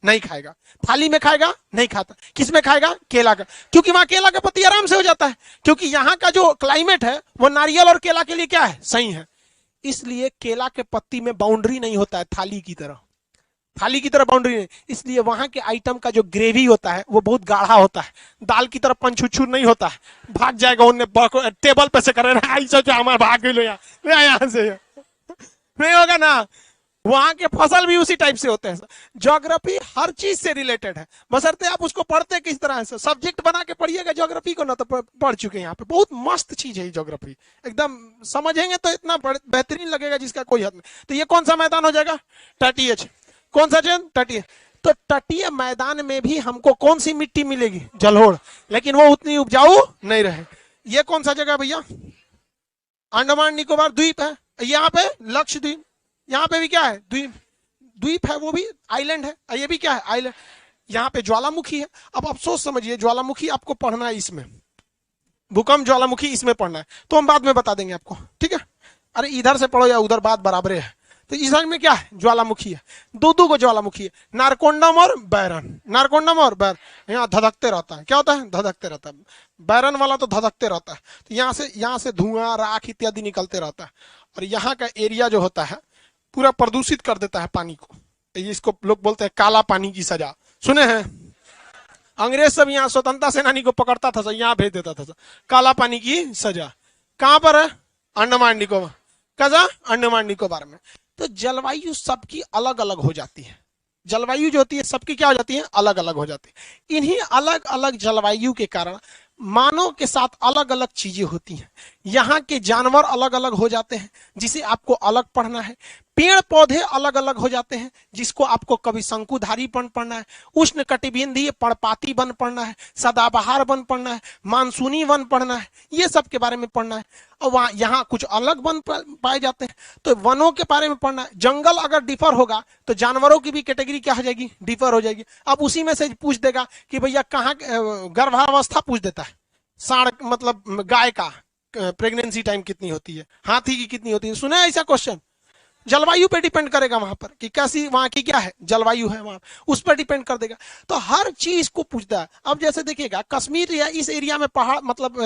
नहीं खाएगा, थाली में खाएगा नहीं खाता, किस में खाएगा, केला का, क्योंकि वहां केला का पत्ती आराम से हो जाता है, क्योंकि यहाँ का जो क्लाइमेट है वो नारियल और केला के लिए क्या है, सही है। इसलिए केला के पत्ती में बाउंड्री नहीं होता है थाली की तरह, थाली की तरह बाउंड्री नहीं, इसलिए वहां के आइटम का जो ग्रेवी होता है वो बहुत गाढ़ा होता है, दाल की तरह पंचुछू नहीं होता है। भाग जाएगा उन्हें टेबल पे से करे ऐसा क्या हमारे भाग लो यहाँ से, नहीं होगा ना। वहां के फसल भी उसी टाइप से होते हैं। ज्योग्राफी हर चीज से रिलेटेड है, बशर्ते आप उसको पढ़ते किस तरह से, सब्जेक्ट बना के पढ़िएगा ज्योग्राफी को ना, तो पढ़ चुके हैं यहाँ पे, बहुत मस्त चीज है ज्योग्राफी, एकदम समझेंगे तो इतना बेहतरीन लगेगा जिसका कोई हद नहीं। तो ये कौन सा मैदान हो जाएगा, तटीय, कौन सा चीज, तटीय। तो तटीय मैदान में भी हमको कौन सी मिट्टी मिलेगी, जलोढ़, लेकिन वो उतनी उपजाऊ नहीं रहे। ये कौन सा जगह भैया, अंडमान निकोबार द्वीप है, यहाँ पे लक्षद्वीप, यहाँ पे भी क्या है, द्वीप, द्वीप है, वो भी आइलैंड है, ये भी क्या है, आइलैंड। यहाँ पे ज्वालामुखी है। अब अफसोस समझिए, ज्वालामुखी आपको पढ़ना है इसमें, भूकंप ज्वालामुखी इसमें पढ़ना है, तो हम बाद में बता देंगे आपको, ठीक है। अरे इधर से पढ़ो या उधर, बात बराबर है। तो इस में क्या है, ज्वालामुखी है, दो को ज्वालामुखी है, नारकोंडम और बैरन, नारकोंडम और बैरन, यहाँ धधकते रहता है, क्या होता है, धधकते रहता है, बैरन वाला तो धधकते रहता है। तो यहाँ से धुआं राख इत्यादि निकलते रहता है, और यहाँ का एरिया जो होता है पूरा प्रदूषित कर देता है पानी को। इसको लोग बोलते हैं काला पानी की सजा, सुने हैं। अंग्रेज सब यहाँ स्वतंत्रता सेनानी को पकड़ता था, यहाँ भेज देता था, काला पानी की सजा। कहां पर है, अंडमान निकोबार, कजा, अंडमान निकोबार में। तो जलवायु सबकी अलग अलग हो जाती है, जलवायु जो होती है सबकी क्या हो जाती है, अलग अलग हो जाती है। इन्हीं अलग अलग जलवायु के कारण मानव के साथ अलग अलग चीजें होती हैं। यहाँ के जानवर अलग अलग हो जाते हैं, जिसे आपको अलग पढ़ना है। पेड़ पौधे अलग अलग हो जाते हैं, जिसको आपको कभी शंकुधारी वन पढ़ना है, उष्ण कटिबंधीय पर्णपाती वन पढ़ना है, सदाबहार वन पढ़ना है, मानसूनी वन पढ़ना है, ये सब के बारे में पढ़ना है। और वहाँ यहाँ कुछ अलग वन पाए जाते हैं, तो वनों के बारे में पढ़ना है। जंगल अगर डिफर होगा तो जानवरों की भी कैटेगरी क्या हो जाएगी, डिफर हो जाएगी। अब उसी में से पूछ देगा कि भैया कहाँ गर्भावस्था पूछ देता है, साढ़ मतलब गाय का प्रेगनेंसी टाइम कितनी होती है, हाथी की कितनी होती है, सुना है ऐसा क्वेश्चन। जलवायु पे डिपेंड करेगा वहां पर कि कैसी वहां की क्या है जलवायु है, वहां उस पर डिपेंड कर देगा। तो हर चीज को पूछता है। अब जैसे देखिएगा कश्मीर या इस एरिया में पहाड़ मतलब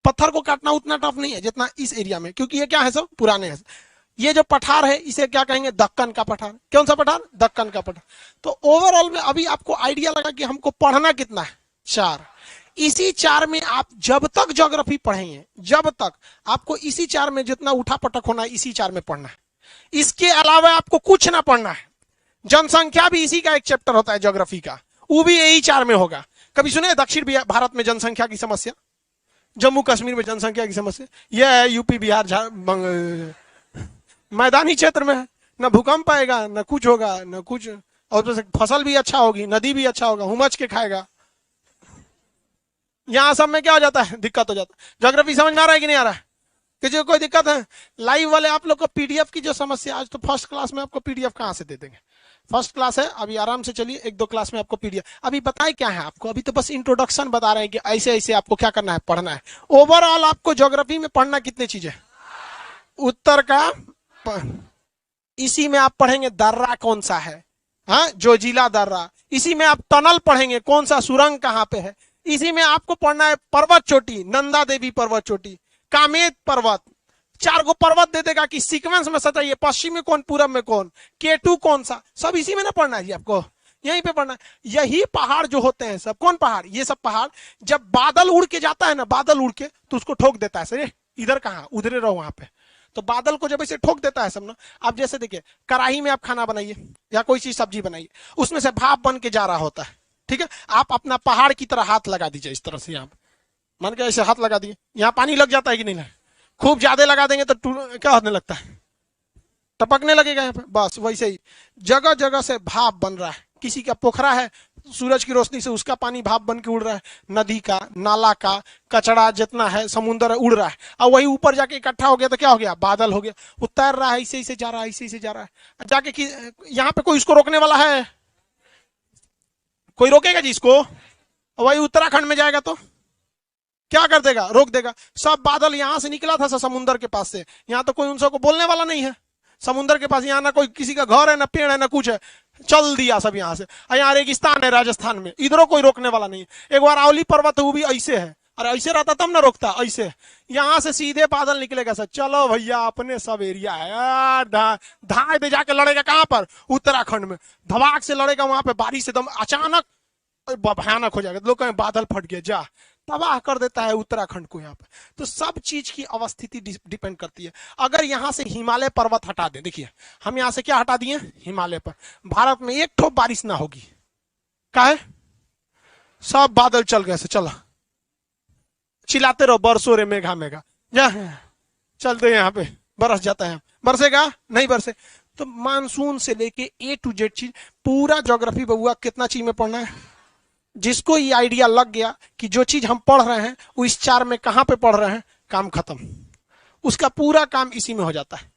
पत्थर को काटना उतना टफ नहीं है जितना इस एरिया में, क्योंकि ये क्या है सब पुराने हैं। ये जो पठार है इसे क्या कहेंगे, दक्कन का पठार। कौन सा पठार, दक्कन का पठार। तो ओवरऑल में अभी आपको आइडिया लगा कि हमको पढ़ना कितना है, 4। इसी 4 में आप जब तक ज्योग्राफी पढ़ेंगे, जब तक आपको इसी 4 में जितना उठा पटक होना है इसी 4 में पढ़ना है। इसके अलावा आपको कुछ ना पढ़ना है। जनसंख्या भी इसी का एक चैप्टर होता है ज्योग्राफी का, वो भी यही 4 में होगा। कभी सुने दक्षिण भारत में जनसंख्या की समस्या, जम्मू कश्मीर में जनसंख्या की समस्या, यह है यूपी बिहार मैदानी क्षेत्र में है, न भूकंप आएगा न कुछ होगा न कुछ, और फसल भी अच्छा होगी, नदी भी अच्छा होगा, हुमच के खाएगा। यहाँ सब में क्या हो जाता है, दिक्कत हो जाता है। ज्योग्राफी समझ में आ रहा है कि नहीं आ रहा है, किसी को कोई दिक्कत है। लाइव वाले आप लोग को पीडीएफ की जो समस्या, आज तो फर्स्ट क्लास में आपको पीडीएफ कहाँ से दे देंगे, फर्स्ट क्लास है, अभी आराम से चलिए, 1-2 क्लास में आपको पीडीएफ। अभी बताए क्या है आपको, अभी तो बस इंट्रोडक्शन बता रहे हैं कि ऐसे ऐसे आपको क्या करना है, पढ़ना है। ओवरऑल आपको ज्योग्राफी में पढ़ना कितनी चीजें, उत्तर का इसी में आप पढ़ेंगे दर्रा कौन सा है, हाँ जोजिला दर्रा। इसी में आप टनल पढ़ेंगे, कौन सा सुरंग कहाँ पे है। इसी में आपको पढ़ना है पर्वत चोटी, नंदा देवी पर्वत चोटी, कामेत पर्वत। 4 को पर्वत दे देगा कि सीक्वेंस में सटाइए, पश्चिम में कौन, पूरब में कौन, K2 कौन सा, सब इसी में ना पढ़ना है आपको, यहीं पे पढ़ना है। यही पहाड़ जो होते हैं सब, कौन पहाड़, ये सब पहाड़ जब बादल उड़ के जाता है ना, बादल उड़ के तो उसको ठोक देता है, सर इधर कहाँ, उधरे रहो वहां पे। तो बादल को जब ऐसे ठोक देता है सब ना, आप जैसे देखिए कढ़ाई में आप खाना बनाइए या कोई चीज सब्जी बनाइए, उसमें से भाप बन के जा रहा होता है, ठीक है। आप अपना पहाड़ की तरह हाथ लगा दीजिए इस तरह से, यहाँ मान के ऐसे हाथ लगा दिए, यहाँ पानी लग जाता है कि नहीं लगा, खूब ज्यादा लगा देंगे तो क्या होने लगता है, टपकने लगेगा यहाँ पे। बस वैसे ही जगह जगह से भाप बन रहा है। किसी का पोखरा है सूरज की रोशनी से उसका पानी भाप बन के उड़ रहा है, नदी का, नाला का, कचरा जितना है, समुद्र है, उड़ रहा है, और वही ऊपर जाके इकट्ठा हो गया तो क्या हो गया, बादल हो गया। वो तैर रहा है, ऐसे ऐसे जा रहा है, ऐसे ऐसे जा रहा है जाके कि यहाँ पे कोई इसको रोकने वाला है? कोई रोकेगा जी इसको? वही उत्तराखंड में जाएगा तो क्या कर देगा, रोक देगा। सब बादल यहां से निकला था समुद्र के पास से, यहाँ तो कोई उन सबको बोलने वाला नहीं है। समुद्र के पास यहाँ ना कोई किसी का घर है, ना पेड़ है, ना कुछ है, चल दिया सब यहाँ से। यहाँ रेगिस्तान है राजस्थान में, इधरों कोई रोकने वाला नहीं है। एक बार अरावली पर्वत है, वो भी ऐसे है, अरे ऐसे रहता तब ना रोकता, ऐसे यहाँ से सीधे बादल निकलेगा सर, चलो भैया अपने सब एरिया है, धाए दे जाके लड़ेगा कहां पर, उत्तराखंड में, धमाक से लड़ेगा वहां पे, बारिश एकदम अचानक भयानक हो जाएगा, लोग कहें बादल फट गया, जा तबाह कर देता है उत्तराखंड को यहाँ पे। तो सब चीज की अवस्थिति डिपेंड करती है। अगर यहाँ से हिमालय पर्वत हटा दें, देखिए हम यहाँ से क्या हटा दिए, हिमालय पर, भारत में एक ठोप बारिश ना होगी, काहे, सब बादल चल गए से, चला चिल्लाते रहो बरसो रे मेघा मेघा, जा चलते यहाँ पे बरस जाता है, बरसेगा नहीं बरसे। तो मानसून से लेके ए टू जेड चीज, पूरा ज्योग्राफी बबुआ कितना चीज में पढ़ना है। जिसको ये आइडिया लग गया कि जो चीज हम पढ़ रहे हैं वो इस 4 में कहां पे पढ़ रहे हैं, काम खत्म, उसका पूरा काम इसी में हो जाता है।